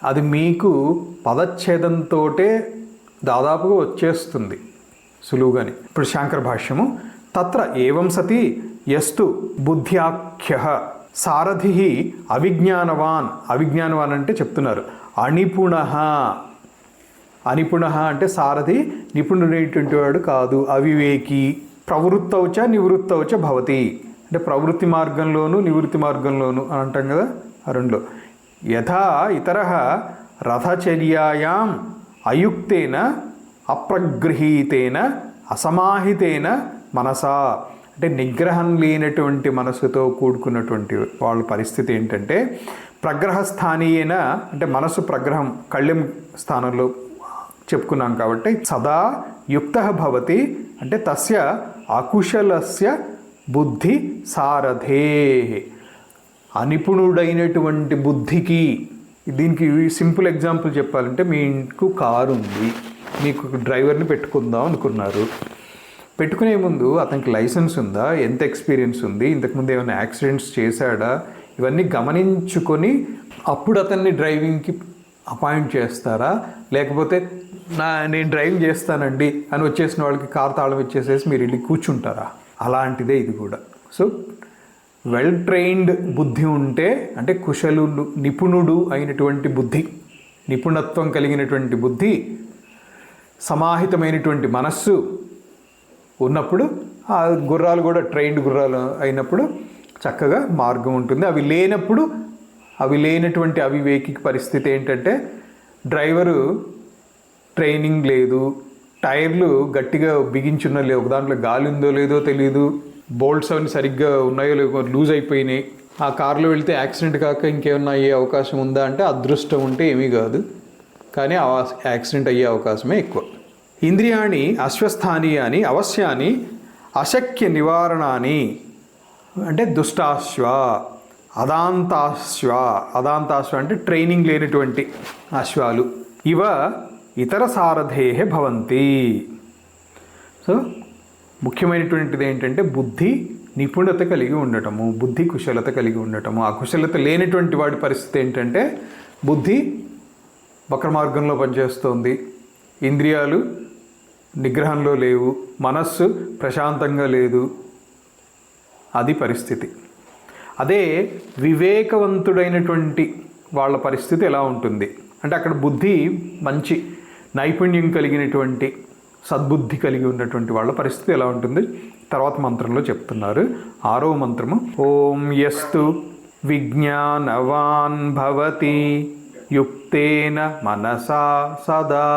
అది మీకు పదచ్ఛేదంతో దాదాపుగా వచ్చేస్తుంది సులువుగాని. ఇప్పుడు శాంకర భాష్యము. తత్ర ఏవం సతి యస్తు బుద్ధ్యాఖ్య సారథి అవిజ్ఞానవాన్. అవిజ్ఞానవాన్ అంటే చెప్తున్నారు అనిపుణ. అనిపుణ అంటే సారథి నిపుణుడైనటువంటి వాడు కాదు, అవివేకి. ప్రవృత్తౌచ నివృత్తౌచ భవతి అంటే ప్రవృత్తి మార్గంలోను నివృత్తి మార్గంలోను అని అంటాం కదా, ఆ రెండులో. యథా ఇతరః రథచర్యాయాం అయుక్తేన అప్రగృహీతేన అసమాహితేన మనసా అంటే నిగ్రహం లేనటువంటి మనసుతో కూడుకున్నటువంటి వాళ్ళ పరిస్థితి ఏంటంటే ప్రగ్రహస్థానీయేన అంటే మనసు ప్రగ్రహం కళ్ళెం స్థానంలో చెప్పుకున్నాం కాబట్టి సదా యుక్తః భవతి అంటే తస్య అకుశలస్య బుద్ధి సారథేః. అనిపుణుడైనటువంటి బుద్ధికి, దీనికి సింపుల్ ఎగ్జాంపుల్ చెప్పాలంటే మీకు కారు ఉంది, మీకు డ్రైవర్ని పెట్టుకుందాం అనుకున్నారు. పెట్టుకునే ముందు అతనికి లైసెన్స్ ఉందా, ఎంత ఎక్స్పీరియన్స్ ఉంది, ఇంతకుముందు ఏమైనా యాక్సిడెంట్స్ చేశాడా, ఇవన్నీ గమనించుకొని అప్పుడు అతన్ని డ్రైవింగ్కి అపాయింట్ చేస్తారా, లేకపోతే నేను డ్రైవింగ్ చేస్తానండి అని వచ్చేసిన వాళ్ళకి కారు తాళం ఇచ్చేసేసి మీరు వెళ్ళి కూర్చుంటారా? అలాంటిదే ఇది కూడా. సో వెల్ ట్రైన్డ్ బుద్ధి ఉంటే అంటే కుశలుడు నిపుణుడు అయినటువంటి బుద్ధి, నిపుణత్వం కలిగినటువంటి బుద్ధి, సమాహితమైనటువంటి మనస్సు ఉన్నప్పుడు ఆ గుర్రాలు కూడా ట్రైన్డ్ గుర్రాలు అయినప్పుడు చక్కగా మార్గం ఉంటుంది. అవి లేనటువంటి అవివేకి పరిస్థితి ఏంటంటే డ్రైవరు ట్రైనింగ్ లేదు, టైర్లు గట్టిగా బిగించున్న లేవు, దాంట్లో గాలి ఉందో లేదో తెలియదు, బోల్ట్స్ అవన్నీ సరిగ్గా ఉన్నాయో లేవో లూజ్ అయిపోయినాయి, ఆ కారులో వెళ్తే యాక్సిడెంట్ కాక ఇంకేమన్నా అయ్యే అవకాశం ఉందా అంటే అదృష్టం ఉంటే ఏమీ కాదు, కానీ యాక్సిడెంట్ అయ్యే అవకాశమే ఎక్కువ. ఇంద్రియాణి అశ్వస్థానీయాని అవశ్యాని అశక్య నివారణాన్ని అంటే దుష్టాశ్వ అదాంతాశ్వ అంటే ట్రైనింగ్ లేనటువంటి అశ్వాలు ఇవ ఇతర సారథే భవంతి. సో ముఖ్యమైనటువంటిది ఏంటంటే బుద్ధి నిపుణత కలిగి ఉండటము, బుద్ధి కుశలత కలిగి ఉండటము. ఆ కుశలత లేనటువంటి వాడి పరిస్థితి ఏంటంటే బుద్ధి వక్ర మార్గంలో పనిచేస్తోంది, ఇంద్రియాలు నిగ్రహంలో లేవు, మనస్సు ప్రశాంతంగా లేదు, అది పరిస్థితి. అదే వివేకవంతుడైనటువంటి వాళ్ళ పరిస్థితి ఎలా ఉంటుంది అంటే అక్కడ బుద్ధి మంచి నైపుణ్యం కలిగినటువంటి సద్బుద్ధి కలిగి ఉన్నటువంటి వాళ్ళ పరిస్థితి ఎలా ఉంటుంది తర్వాత మంత్రంలో చెప్తున్నారు. 6వ మంత్రము ఓం యస్తు విజ్ఞానవాన్ భవతి యుక్తేన మనసా సదా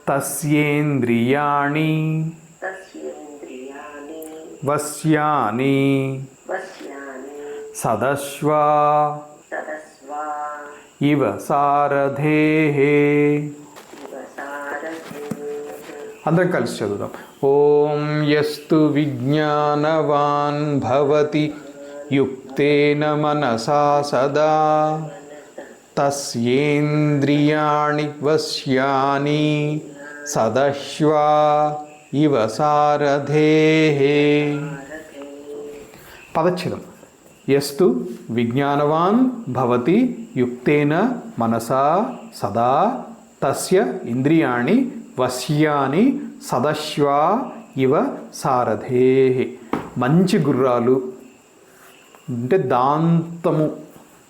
తస్యేంద్రియాణి వశ్యాని సదశ్వా ఇవ సారథేః. అందరం కలిసి చదువుదాం. ఓం యస్తు విజ్ఞానవాన్ భవతి యుక్తేన మనసా సదా తస్యేంద్రియాణి వశ్యాని సదశ్వా ఇవ సారథేః. పదచ్ఛేదం. యస్తు విజ్ఞానవాన్ భవతి యుక్తేన మనసా సదా తస్య ఇంద్రియాణి వశ్యాని సదశ్వా ఇవ సారథేః. మంచి గుర్రాలు అంటే దాంతము,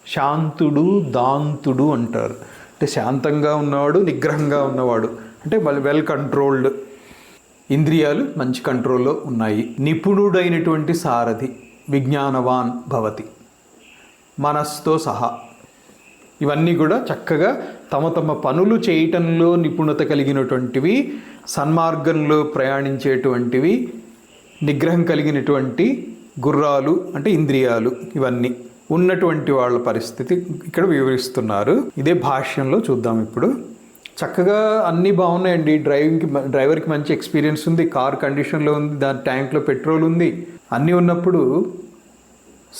శాంతుడు దాంతుడు అంటారు. అంటే శాంతంగా ఉన్నవాడు, నిగ్రహంగా ఉన్నవాడు అంటే వెల్ కంట్రోల్డ్, ఇంద్రియాలు మంచి కంట్రోల్లో ఉన్నాయి. నిపుణుడైనటువంటి సారథి విజ్ఞానవాన్ భవతి, మనస్సుతో సహా ఇవన్నీ కూడా చక్కగా తమ తమ పనులు చేయటంలో నిపుణత కలిగినటువంటివి, సన్మార్గంలో ప్రయాణించేటువంటివి, నిగ్రహం కలిగినటువంటి గుర్రాలు అంటే ఇంద్రియాలు ఇవన్నీ ఉన్నటువంటి వాళ్ళ పరిస్థితి ఇక్కడ వివరిస్తున్నారు. ఇదే భాష్యంలో చూద్దాం ఇప్పుడు. చక్కగా అన్నీ బాగున్నాయండి, డ్రైవర్కి మంచి ఎక్స్పీరియన్స్ ఉంది, కార్ కండిషన్లో ఉంది, దాని ట్యాంక్లో పెట్రోల్ ఉంది, అన్నీ ఉన్నప్పుడు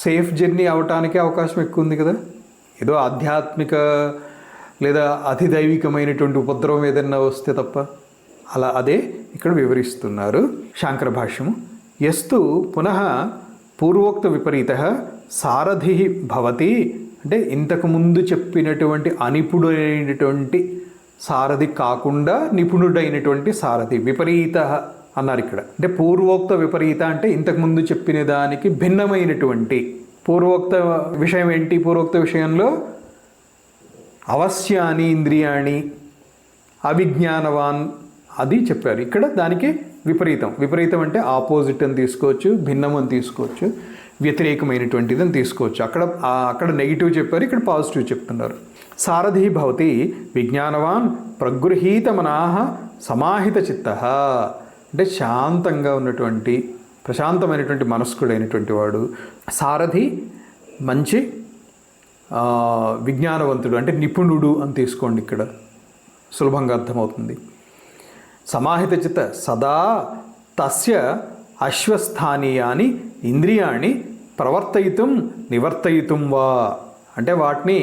సేఫ్ జర్నీ అవటానికే అవకాశం ఎక్కువ ఉంది కదా. ఏదో ఆధ్యాత్మిక లేదా అతిదైవికమైనటువంటి ఉపద్రవం ఏదైనా వస్తే తప్ప అదే ఇక్కడ వివరిస్తున్నారు. శాంకర భాష్యము. యస్తు పునః పూర్వోక్త విపరీత సారథి భవతి అంటే ఇంతకుముందు చెప్పినటువంటి అనిపుడైనటువంటి సారథి కాకుండా నిపుణుడైనటువంటి సారథి. విపరీత అన్నారు ఇక్కడ. అంటే పూర్వోక్త విపరీత అంటే ఇంతకుముందు చెప్పిన దానికి భిన్నమైనటువంటి. పూర్వోక్త విషయం ఏంటి? పూర్వోక్త విషయంలో అవశ్యాని ఇంద్రియాణి, అవిజ్ఞానవాన్ అది చెప్పారు. ఇక్కడ దానికి విపరీతం అంటే ఆపోజిట్ అని తీసుకోవచ్చు, భిన్నం అని తీసుకోవచ్చు, వ్యతిరేకమైనటువంటిది అని తీసుకోవచ్చు. అక్కడ నెగిటివ్ చెప్పారు, ఇక్కడ పాజిటివ్ చెప్తున్నారు. సారథి భవతి విజ్ఞానవాన్ ప్రగృహీత మనాహ సమాహిత చిత్త అంటే శాంతంగా ఉన్నటువంటి ప్రశాంతమైనటువంటి మనస్కుడైనటువంటి వాడు. సారథి మంచి విజ్ఞానవంతుడు అంటే నిపుణుడు అని తీసుకోండి, ఇక్కడ సులభంగా అర్థమవుతుంది. సమాహిత చిత్త సదా తస్య అశ్వస్థానీయాని ఇంద్రియాణి ప్రవర్తయితుం నివర్తయితుం వా అంటే వాటిని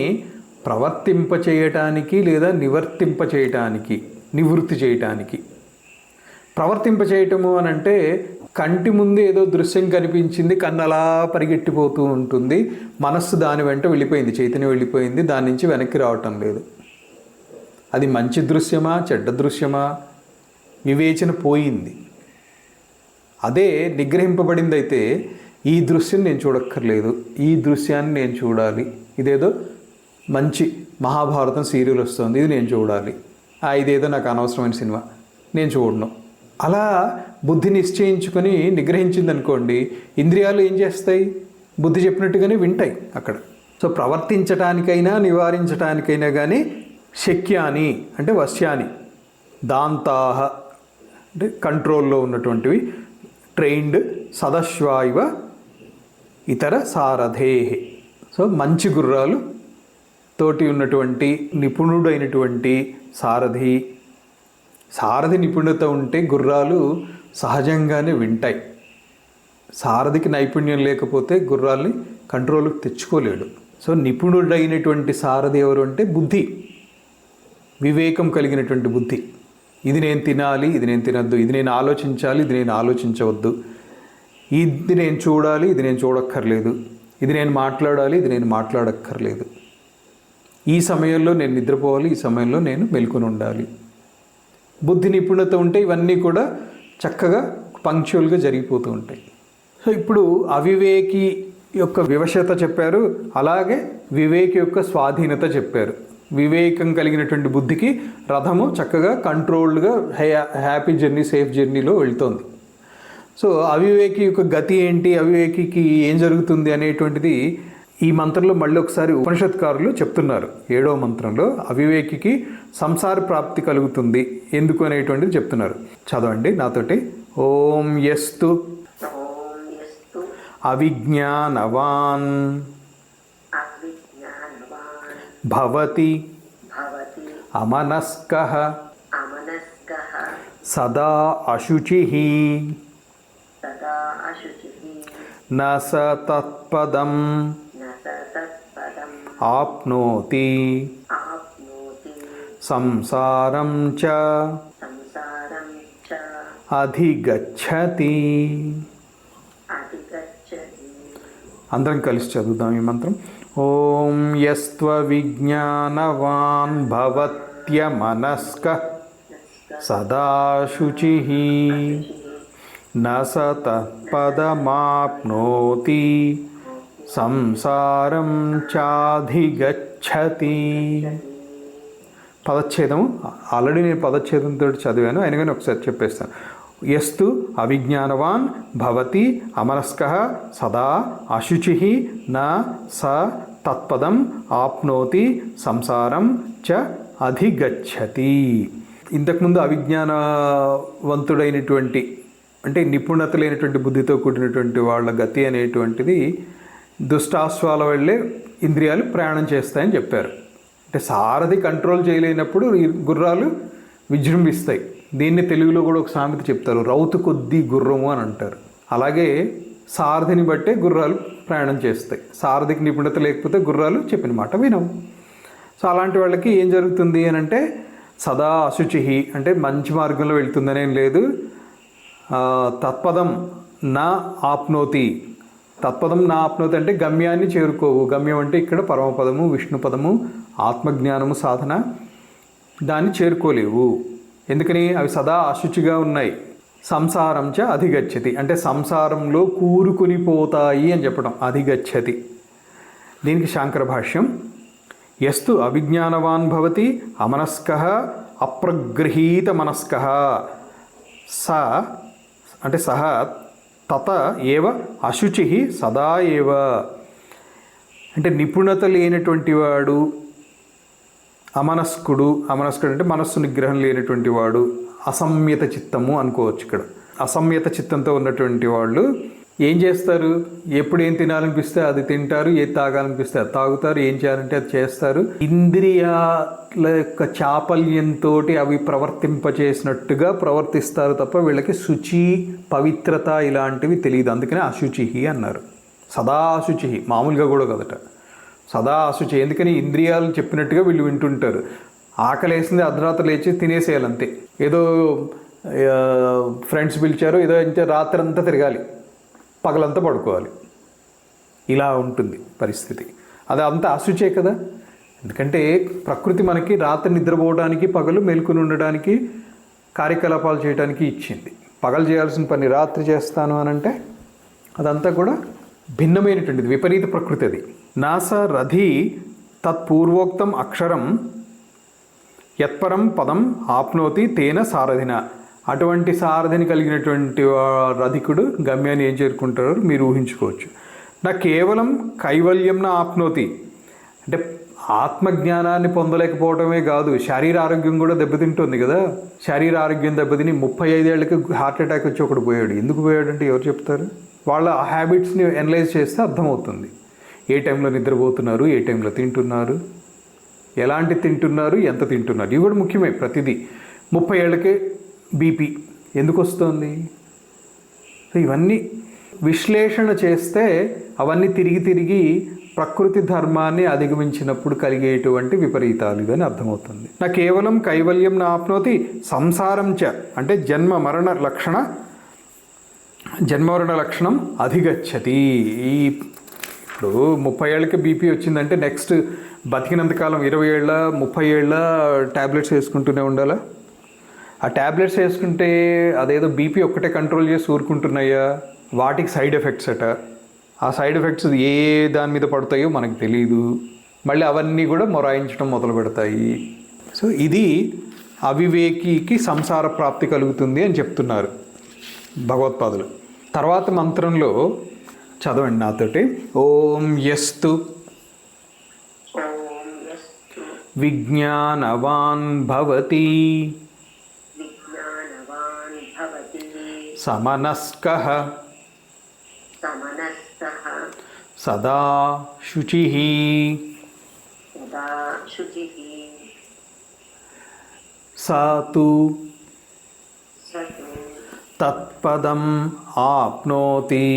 ప్రవర్తింపచేయటానికి లేదా నివర్తింపచేయటానికి, నివృత్తి చేయటానికి. ప్రవర్తింపచేయటము అని అంటే కంటి ముందు ఏదో దృశ్యం కనిపించింది, కన్ను అలా పరిగెట్టిపోతూ ఉంటుంది, మనస్సు దాని వెంట వెళ్ళిపోయింది, చైతన్యం వెళ్ళిపోయింది, దాని నుంచి వెనక్కి రావటం లేదు. అది మంచి దృశ్యమా చెడ్డ దృశ్యమా వివేచన పోయింది. అదే నిగ్రహింపబడింది అయితే ఈ దృశ్యం నేను చూడక్కర్లేదు, ఈ దృశ్యాన్ని నేను చూడాలి, ఇదేదో మంచి మహాభారతం సీరియల్ వస్తుంది ఇది నేను చూడాలి, ఇదేదో నాకు అనవసరమైన సినిమా నేను చూడను. అలా బుద్ధి నిశ్చయించుకొని నిగ్రహించింది అనుకోండి, ఇంద్రియాలు ఏం చేస్తాయి? బుద్ధి చెప్పినట్టుగానే వింటాయి అక్కడ. సో ప్రవర్తించటానికైనా నివారించటానికైనా కానీ శక్యాని అంటే వశ్యాని, దాంతాహ అంటే కంట్రోల్లో ఉన్నటువంటివి, ట్రైన్డ్ సదశ్వాయివ ఇతర సారథే. సో మంచి గుర్రాలు తోటి ఉన్నటువంటి నిపుణుడైనటువంటి సారథి నిపుణత ఉంటే గుర్రాలు సహజంగానే వింటాయి. సారథికి నైపుణ్యం లేకపోతే గుర్రాల్ని కంట్రోల్కి తెచ్చుకోలేడు. సో నిపుణుడైనటువంటి సారథి ఎవరు అంటే బుద్ధి, వివేకం కలిగినటువంటి బుద్ధి. ఇది నేను తినాలి, ఇది నేను తినద్దు, ఇది నేను ఆలోచించాలి, ఇది నేను ఆలోచించవద్దు, ఇది నేను చూడాలి, ఇది నేను చూడక్కర్లేదు, ఇది నేను మాట్లాడాలి, ఇది నేను మాట్లాడక్కర్లేదు, ఈ సమయంలో నేను నిద్రపోవాలి, ఈ సమయంలో నేను మెలుకొని ఉండాలి. బుద్ధి నిపుణత ఉంటే ఇవన్నీ కూడా చక్కగా పంక్చువల్గా జరిగిపోతూ ఉంటాయి. సో ఇప్పుడు అవివేకి యొక్క వివశత చెప్పారు, అలాగే వివేకి యొక్క స్వాధీనత చెప్పారు. వివేకం కలిగినటువంటి బుద్ధికి రథము చక్కగా కంట్రోల్డ్గా హ్యాపీ జర్నీ, సేఫ్ జర్నీలో వెళ్తోంది. సో అవివేకి యొక్క గతి ఏంటి, అవివేకికి ఏం జరుగుతుంది అనేటువంటిది ఈ మంత్రంలో మళ్ళీ ఒకసారి ఉపనిషత్కారులు చెప్తున్నారు. 7వ మంత్రంలో అవివేకికి సంసార ప్రాప్తి కలుగుతుంది ఎందుకు అనేటువంటిది చెప్తున్నారు. చదవండి నాతోటి. ఓం యస్తు అవిజ్ఞానవాన్ భవతి అమనస్కః సదా అశుచిః న స తత్పదం ఆప్నోతి సంసారం చ అధిగచ్చతి. అందరం కలిసి చదువుదాం ఈ మంత్రం. ఓం యస్త్వ విజ్ఞానవాన్ భవత్యమనస్కః సదా శుచిః న స తత్పదమాప్నోతి సంసారం చాధిగచ్చతి. పదచ్ఛేదం ఆల్రెడీ నేను పదచ్ఛేదంతో చదివాను, అయినా కానీ ఒకసారి చెప్పేస్తాను. యస్తు అవిజ్ఞానవాన్ భవతి అమనస్కః సదా అశుచిః న స తత్పదం ఆప్నోతి సంసారం చ అధిగచ్చతి. ఇంతకుముందు అవిజ్ఞానవంతుడైనటువంటి అంటే నిపుణత లేనటువంటి బుద్ధితో కూడినటువంటి వాళ్ళ గతి అనేటువంటిది దుష్టాశ్వాల వెళ్ళే ఇంద్రియాలు ప్రయాణం చేస్తాయని చెప్పారు. అంటే సారథి కంట్రోల్ చేయలేనప్పుడు ఈ గుర్రాలు విజృంభిస్తాయి. దీన్ని తెలుగులో కూడా ఒక సామెత చెప్తారు, రౌతు కొద్దీ గుర్రము అని అంటారు. అలాగే సారథిని బట్టే గుర్రాలు ప్రయాణం చేస్తాయి. సారథికి నిపుణత లేకపోతే గుర్రాలు చెప్పిన మాట వినవు. సో అలాంటి వాళ్ళకి ఏం జరుగుతుంది అని అంటే సదా అశుచిహి అంటే మంచి మార్గంలో వెళ్తుందనేం లేదు. తత్పదం నా ఆప్నోతి, తత్పదం నా ఆప్నోతి అంటే గమ్యాన్ని చేరుకోవు. గమ్యం అంటే ఇక్కడ పరమపదము, విష్ణుపదము, ఆత్మజ్ఞానము సాధన, దాన్ని చేరుకోలేవు. ఎందుకని? అవి సదా అశుచిగా ఉన్నాయి. సంసారం చ అధిగచ్చతి అంటే సంసారంలో కూరుకుని పోతాయి అని చెప్పడం అధిగచ్చతి. దీనికి శాంకర భాష్యం, యస్తు అవిజ్ఞానవాన్ భవతి అమనస్కః అప్రగృహీత మనస్కః స అంటే సహ తత ఏవ అశుచి సదా ఏవ అంటే నిపుణత లేనటువంటి వాడు అమనస్కుడు అంటే మనస్సు నిగ్రహం లేనటువంటి వాడు, అసంయత చిత్తము అనుకోవచ్చు. ఇక్కడ అసంయత చిత్తంతో ఉన్నటువంటి వాళ్ళు ఏం చేస్తారు? ఎప్పుడు ఏం తినాలనిపిస్తే అది తింటారు, ఏది తాగాలనిపిస్తే అది తాగుతారు, ఏం చేయాలంటే అది చేస్తారు. ఇంద్రియాల యొక్క చాపల్యంతో అవి ప్రవర్తింపచేసినట్టుగా ప్రవర్తిస్తారు తప్ప వీళ్ళకి శుచి, పవిత్రత ఇలాంటివి తెలియదు. అందుకనే అశుచి అన్నారు. సదా అశుచి, మామూలుగా కూడా కదట, సదా అశుచి. ఎందుకని? ఇంద్రియాలు చెప్పినట్టుగా వీళ్ళు వింటుంటారు. ఆకలేసింది అర్ధరాత్రి లేచి తినేసేయాలంతే. ఏదో ఫ్రెండ్స్ పిలిచారు, ఏదో అంటే రాత్రి అంతా తిరగాలి, పగలంతా పడుకోవాలి, ఇలా ఉంటుంది పరిస్థితి. అది అంతా అశుచే కదా. ఎందుకంటే ప్రకృతి మనకి రాత్రి నిద్రపోవడానికి, పగలు మేల్కొని ఉండడానికి, కార్యకలాపాలు చేయడానికి ఇచ్చింది. పగలు చేయాల్సిన పని రాత్రి చేస్తాను అని అంటే అదంతా కూడా భిన్నమైనటువంటిది, విపరీత ప్రకృతి అది. నాస రథి తత్పూర్వోక్తం అక్షరం యత్పరం పదం ఆప్నోతి తేన సారథిన అటువంటి సారథిని కలిగినటువంటి రధికుడు గమ్యాన్ని ఏం చేరుకుంటారో మీరు ఊహించుకోవచ్చు. నా కేవలం కైవల్యంన ఆప్నోతి అంటే ఆత్మజ్ఞానాన్ని పొందలేకపోవడమే కాదు, శారీర ఆరోగ్యం కూడా దెబ్బతింటుంది కదా. శారీర ఆరోగ్యం దెబ్బతిని 35 ఏళ్ళకి హార్ట్ అటాక్ వచ్చి ఒకడు పోయాడు. ఎందుకు పోయాడంటే ఎవరు చెప్తారు? వాళ్ళ హ్యాబిట్స్ని అనలైజ్ చేస్తే అర్థమవుతుంది. ఏ టైంలో నిద్రపోతున్నారు, ఏ టైంలో తింటున్నారు, ఎలాంటి తింటున్నారు, ఎంత తింటున్నారు, ఇవి కూడా ముఖ్యమే. ప్రతిదీ 30 ఏళ్ళకే బీపీ ఎందుకు వస్తుంది? ఇవన్నీ విశ్లేషణ చేస్తే అవన్నీ తిరిగి ప్రకృతి ధర్మాన్ని అధిగమించినప్పుడు కలిగేటువంటి విపరీతాలు అని అర్థమవుతుంది. నా కేవలం కైవల్యం నా ఆప్నోతి సంసారం చ అంటే జన్మమరణ లక్షణం అధిగచ్చతి. ఇప్పుడు 30 ఏళ్ళకి బీపీ వచ్చిందంటే నెక్స్ట్ బతికినంతకాలం 20 ఏళ్ళ 30 ఏళ్ళ ట్యాబ్లెట్స్ వేసుకుంటూనే ఉండాలా? ఆ ట్యాబ్లెట్స్ వేసుకుంటే అదేదో బీపీ ఒక్కటే కంట్రోల్ చేసి ఊరుకుంటున్నాయా? వాటికి సైడ్ ఎఫెక్ట్స్ అట. ఆ సైడ్ ఎఫెక్ట్స్ ఏ దాని మీద పడతాయో మనకు తెలియదు. మళ్ళీ అవన్నీ కూడా మొరాయించడం మొదలు పెడతాయి. సో ఇది అవివేకికి సంసార ప్రాప్తి కలుగుతుంది అని చెప్తున్నారు భగవత్పాదులు. తర్వాత మంత్రంలో చదవండి నాతోటి. ఓం యస్తు విజ్ఞానవాన్ భవతి సమనస్కః సదా శుచిః సతు తత్పదం ఆప్నోతి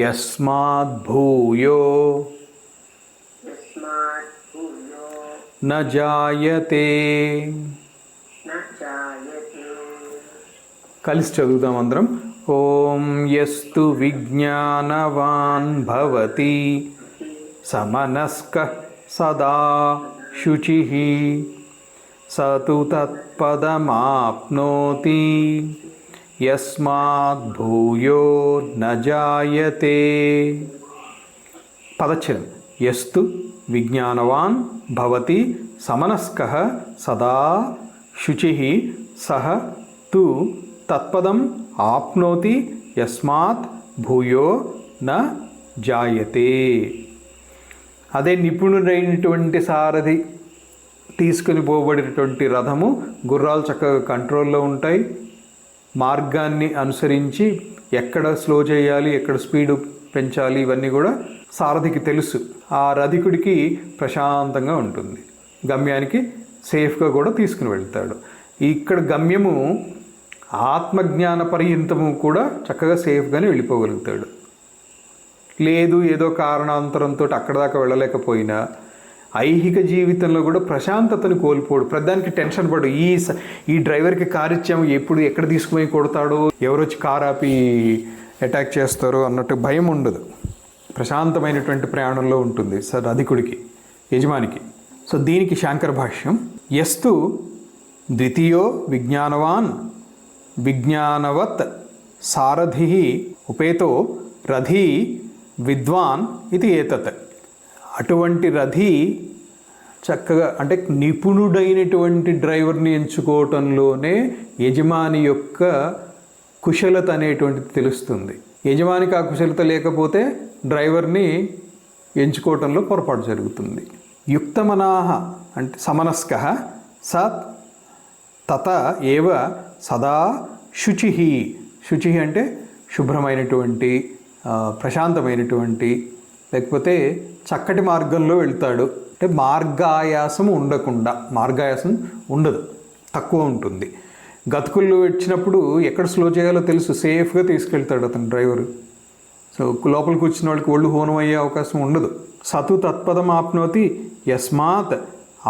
యస్మాద్ భూయో న జాయతే. కలిసి చదువుదాం అందరం. ఓం యస్తు విజ్ఞానవాన్ భవతి సమనస్కః సదా శుచిః సతు తత్పదమాప్నోతి యస్మాద్ భూయో న జాయతే. పదచ్ఛేదం. యస్తు విజ్ఞానవాన్ భవతి సమనస్కః సదా శుచిః సహ తు తత్పదం ఆప్నోతి యస్మాత్ భూయో న జాయతే. అదే నిపుణుడైనటువంటి సారథి తీసుకుని పోబడినటువంటి రథము, గుర్రాలు చక్కగా కంట్రోల్లో ఉంటాయి. మార్గాన్ని అనుసరించి ఎక్కడ స్లో చేయాలి, ఎక్కడ స్పీడు పెంచాలి, ఇవన్నీ కూడా సారథికి తెలుసు. ఆ రధికుడికి ప్రశాంతంగా ఉంటుంది. గమ్యానికి సేఫ్గా కూడా తీసుకుని వెళ్తాడు. ఇక్కడ గమ్యము ఆత్మజ్ఞాన పర్యంతము కూడా చక్కగా సేఫ్గానే వెళ్ళిపోగలుగుతాడు. లేదు ఏదో కారణాంతరంతో అక్కడ దాకా వెళ్ళలేకపోయినా ఐహిక జీవితంలో కూడా ప్రశాంతతను కోల్పోడు. ప్రధానికి టెన్షన్ పడు. ఈ డ్రైవర్కి కారు ఇచ్చాము, ఎప్పుడు ఎక్కడ తీసుకుపోయి కొడతాడో, ఎవరొచ్చి కారు ఆపి అటాక్ చేస్తారో అన్నట్టు భయం ఉండదు. ప్రశాంతమైనటువంటి ప్రయాణంలో ఉంటుంది సార్ రధికుడికి, యజమానికి. సో దీనికి శాంకర భాష్యం. యస్తు ద్వితీయో విజ్ఞానవాన్ విజ్ఞానవత్ సారథి ఉపేతో రథి విద్వాన్ ఇది ఏతత్. అటువంటి రథి చక్కగా అంటే నిపుణుడైనటువంటి డ్రైవర్ని ఎంచుకోవటంలోనే యజమాని యొక్క కుశలత అనేటువంటిది తెలుస్తుంది. యజమానికి ఆ కుశలత లేకపోతే డ్రైవర్ని ఎంచుకోవటంలో పొరపాటు జరుగుతుంది. యుక్తమనాహ అంటే సమనస్కః స తత ఏవ సదా శుచిః. శుచిః అంటే శుభ్రమైనటువంటి, ప్రశాంతమైనటువంటి, లేకపోతే చక్కటి మార్గంలో వెళ్తాడు. అంటే మార్గాయాసం ఉండకుండా, మార్గాయాసం ఉండదు, తక్కువ ఉంటుంది. గతుకుల్లో వచ్చినప్పుడు ఎక్కడ స్లో చేయాలో తెలుసు, సేఫ్గా తీసుకెళ్తాడు అతను డ్రైవరు. సో లోపలికి వచ్చిన వాళ్ళకి ఒళ్ళు హోనం అయ్యే అవకాశం ఉండదు. సతు తత్పదం ఆప్నోతి యస్మాత్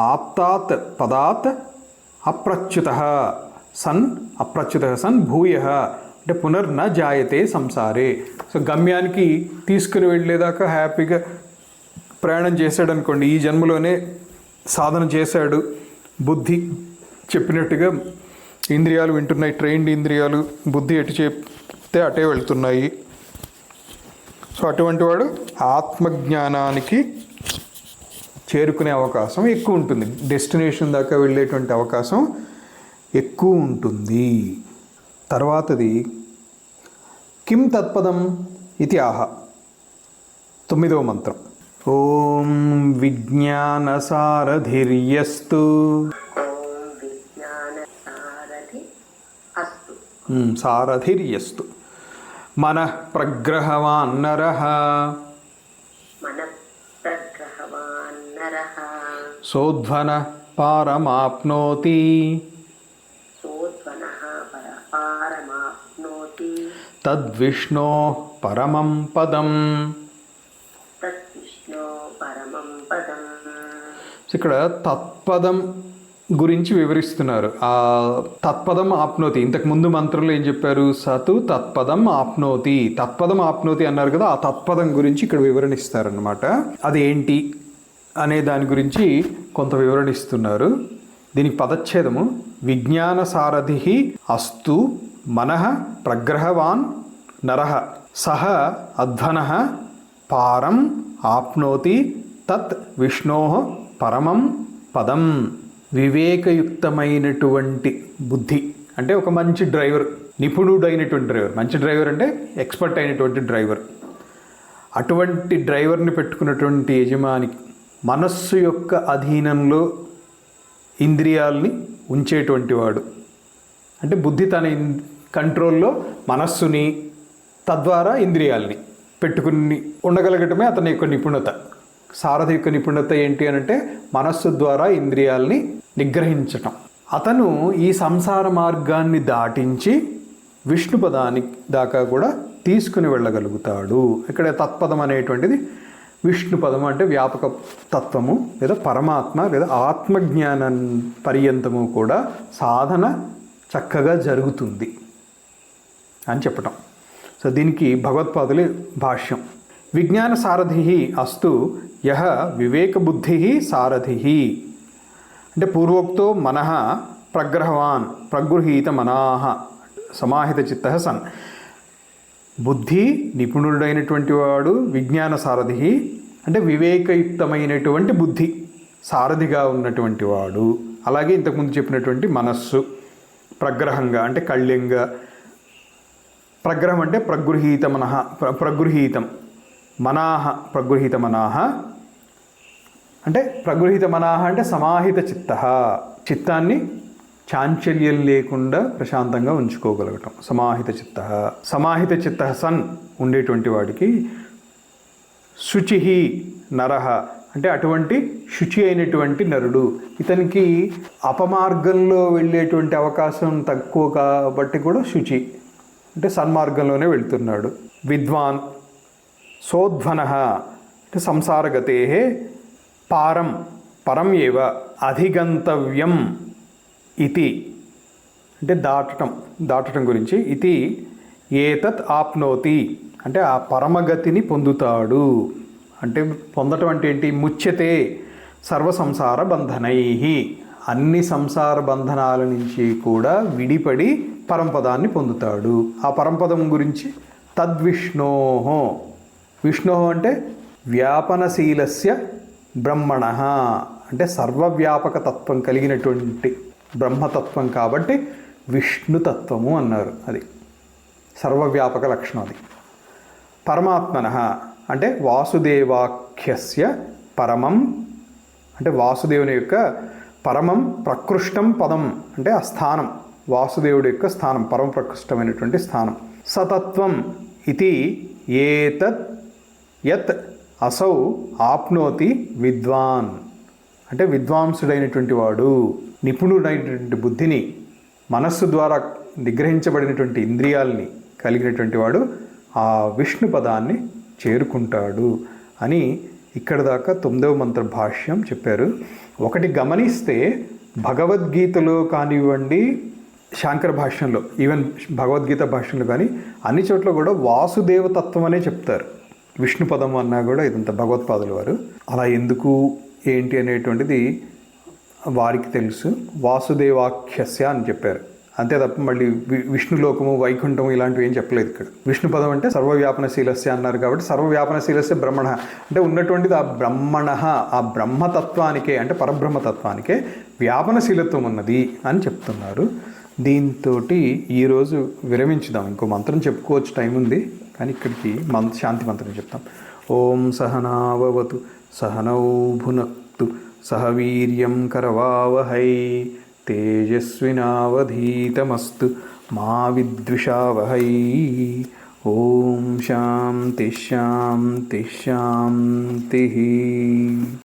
ఆప్తాత్ పదాత్ అప్రచ్యుతః సన్ భూయః అంటే పునర్న జాయతే సంసారే. సో గమ్యానికి తీసుకుని వెళ్ళేదాకా హ్యాపీగా ప్రయాణం చేశాడు అనుకోండి. ఈ జన్మలోనే సాధన చేశాడు, బుద్ధి చెప్పినట్టుగా ఇంద్రియాలు వింటున్నాయి, ట్రైన్డ్ ఇంద్రియాలు, బుద్ధి ఎటు చెప్తే అటే వెళ్తున్నాయి. సో అటువంటి వాడు ఆత్మజ్ఞానానికి చేరుకునే అవకాశం ఎక్కువ ఉంటుంది, డెస్టినేషన్ దాకా వెళ్ళేటువంటి అవకాశం ఎక్కువ ఉంటుంది. తర్వాతది కిం తత్పదం ఇది ఆహ, 9వ మంత్రం. ఓం విజ్ఞానసారథిర్యస్తు సారథిర్యస్తు మనః ప్రగ్రహవాన్ నరః సోధ్వనః పారమాప్నోతి తద్విష్ణోః పరమం పదం. ఇక్కడ తత్పదం గురించి వివరిస్తున్నారు. ఆ తత్పదం ఆప్నోతి, ఇంతకు ముందు మంత్రంలో ఏం చెప్పారు? సతు తత్పదం ఆప్నోతి, తత్పదం ఆప్నోతి అన్నారు కదా, ఆ తత్పదం గురించి ఇక్కడ వివరణిస్తారనమాట. అది ఏంటి అనే దాని గురించి కొంత వివరణిస్తున్నారు. దీనికి పదచ్ఛేదము విజ్ఞాన సారథి అస్తు మనః ప్రగ్రహవాన్ నరః సహ అధ్వనః పారం ఆప్నోతి తత్ విష్ణోః పరమం పదం. వివేకయుక్తమైనటువంటి బుద్ధి అంటే ఒక మంచి డ్రైవర్, నిపుణుడైనటువంటి డ్రైవర్. మంచి డ్రైవర్ అంటే ఎక్స్పర్ట్ అయినటువంటి డ్రైవర్. అటువంటి డ్రైవర్ని పెట్టుకున్నటువంటి యజమాని మనస్సు యొక్క అధీనంలో ఇంద్రియాల్ని ఉంచేటువంటి వాడు. అంటే బుద్ధి తన కంట్రోల్లో మనస్సుని, తద్వారా ఇంద్రియాల్ని పెట్టుకుని ఉండగలగటమే అతని యొక్క నిపుణత. సారథి యొక్క నిపుణత ఏంటి అని అంటే మనస్సు ద్వారా ఇంద్రియాల్ని నిగ్రహించటం. అతను ఈ సంసార మార్గాన్ని దాటించి విష్ణు పదాని దాకా కూడా తీసుకుని వెళ్ళగలుగుతాడు. ఇక్కడ తత్పదం అనేటువంటిది విష్ణు పదం అంటే వ్యాపక తత్వము లేదా పరమాత్మ లేదా ఆత్మజ్ఞానం పర్యంతము కూడా సాధన చక్కగా జరుగుతుంది అని చెప్పటం. సో దీనికి భగవత్పాదుల భాష్యం. విజ్ఞాన సారథి అస్తు యహ వివేక బుద్ధి సారథి అంటే పూర్వోక్తో మనః ప్రగ్రహవాన్ ప్రగృహీత మనాహ సమాహిత చిత్త సన్. బుద్ధి నిపుణుడైనటువంటి వాడు విజ్ఞాన సారథి అంటే వివేకయుక్తమైనటువంటి బుద్ధి సారథిగా ఉన్నటువంటి వాడు. అలాగే ఇంతకుముందు చెప్పినటువంటి మనస్సు ప్రగ్రహంగా అంటే కళ్యంగా, ప్రగ్రహం అంటే ప్రగృహీత మనః ప్రగృహీతం మనాహ ప్రగృహీత మనాహ అంటే ప్రగృహీత మనాహ అంటే సమాహిత చిత్త, చిత్తాన్ని చాంచల్యం లేకుండా ప్రశాంతంగా ఉంచుకోగలగటం సమాహిత చిత్త. సమాహిత చిత్త సన్ ఉండేటువంటి వాడికి శుచి నరః అంటే అటువంటి శుచి అయినటువంటి నరుడు. ఇతనికి అపమార్గంలో వెళ్ళేటువంటి అవకాశం తక్కువ కాబట్టి కూడా శుచి అంటే సన్మార్గంలోనే వెళ్తున్నాడు. విద్వాన్ సోధ్వనః అంటే సంసారగతే పారం పరం ఏవ అధిగంతవ్యం ఇతి అంటే దాటటం గురించి. ఇతి ఏతత్ ఆప్నోతి అంటే ఆ పరమగతిని పొందుతాడు. అంటే పొందటం అంటే ఏంటి? ముచ్యతే సర్వ సంసార బంధనై అన్ని సంసార బంధనాల నుంచి కూడా విడిపడి పరంపదాన్ని పొందుతాడు. ఆ పరంపదం గురించి తద్విష్ణోః, విష్ణోః అంటే వ్యాపనశీలస్య బ్రహ్మణః అంటే సర్వవ్యాపక తత్వం కలిగినటువంటి బ్రహ్మతత్వం కాబట్టి విష్ణుతత్వము అన్నారు. అది సర్వవ్యాపక లక్షణం. అది పరమాత్మనః అంటే వాసుదేవాఖ్యస్య పరమం అంటే వాసుదేవుని యొక్క పరమం ప్రకృష్టం పదం అంటే ఆ స్థానం, వాసుదేవుడి యొక్క స్థానం పరమ ప్రకృష్టమైనటువంటి స్థానం. సతత్వం ఇది ఏతత్ యత్ అసౌ ఆప్నోతి విద్వాన్ అంటే విద్వాంసుడైనటువంటి వాడు, నిపుణుడైనటువంటి బుద్ధిని మనస్సు ద్వారా నిగ్రహించబడినటువంటి ఇంద్రియాలని కలిగినటువంటి వాడు ఆ విష్ణు పదాన్ని చేరుకుంటాడు అని ఇక్కడ దాకా 9వ మంత్ర భాష్యం చెప్పారు. ఒకటి గమనిస్తే భగవద్గీతలో కానివ్వండి, శాంకర భాష్యంలో, ఈవెన్ భగవద్గీత భాష్యంలో కానీ అన్ని చోట్ల కూడా వాసుదేవతత్వం అనే చెప్తారు. విష్ణు పదం అన్నా కూడా ఇదంతా భగవత్పాదుల వారు. అలా ఎందుకు ఏంటి అనేటువంటిది వారికి తెలుసు. వాసుదేవాఖ్యస్య అని చెప్పారు. అంతే తప్ప మళ్ళీ విష్ణులోకము వైకుంఠము ఇలాంటివి ఏం చెప్పలేదు ఇక్కడ. విష్ణు పదం అంటే సర్వవ్యాపనశీలస్య అన్నారు కాబట్టి సర్వవ్యాపనశీలస్య బ్రహ్మణ అంటే ఉన్నటువంటిది ఆ బ్రహ్మణ, ఆ బ్రహ్మతత్వానికే అంటే పరబ్రహ్మతత్వానికే వ్యాపనశీలత్వం ఉన్నది అని చెప్తున్నారు. దీంతో ఈరోజు విరమించుదాం. ఇంకో మంత్రం చెప్పుకోవచ్చు, టైం ఉంది, కానీ ఇక్కడికి శాంతి మంత్రం చెప్తాం. ఓం సహనావవతు సహనౌ భునక్తు సహ వీర్యం కరవావహై తేజస్వినావధీతమస్తు మా విద్విషావహై. ఓం శాంతి శాంతి శాంతి.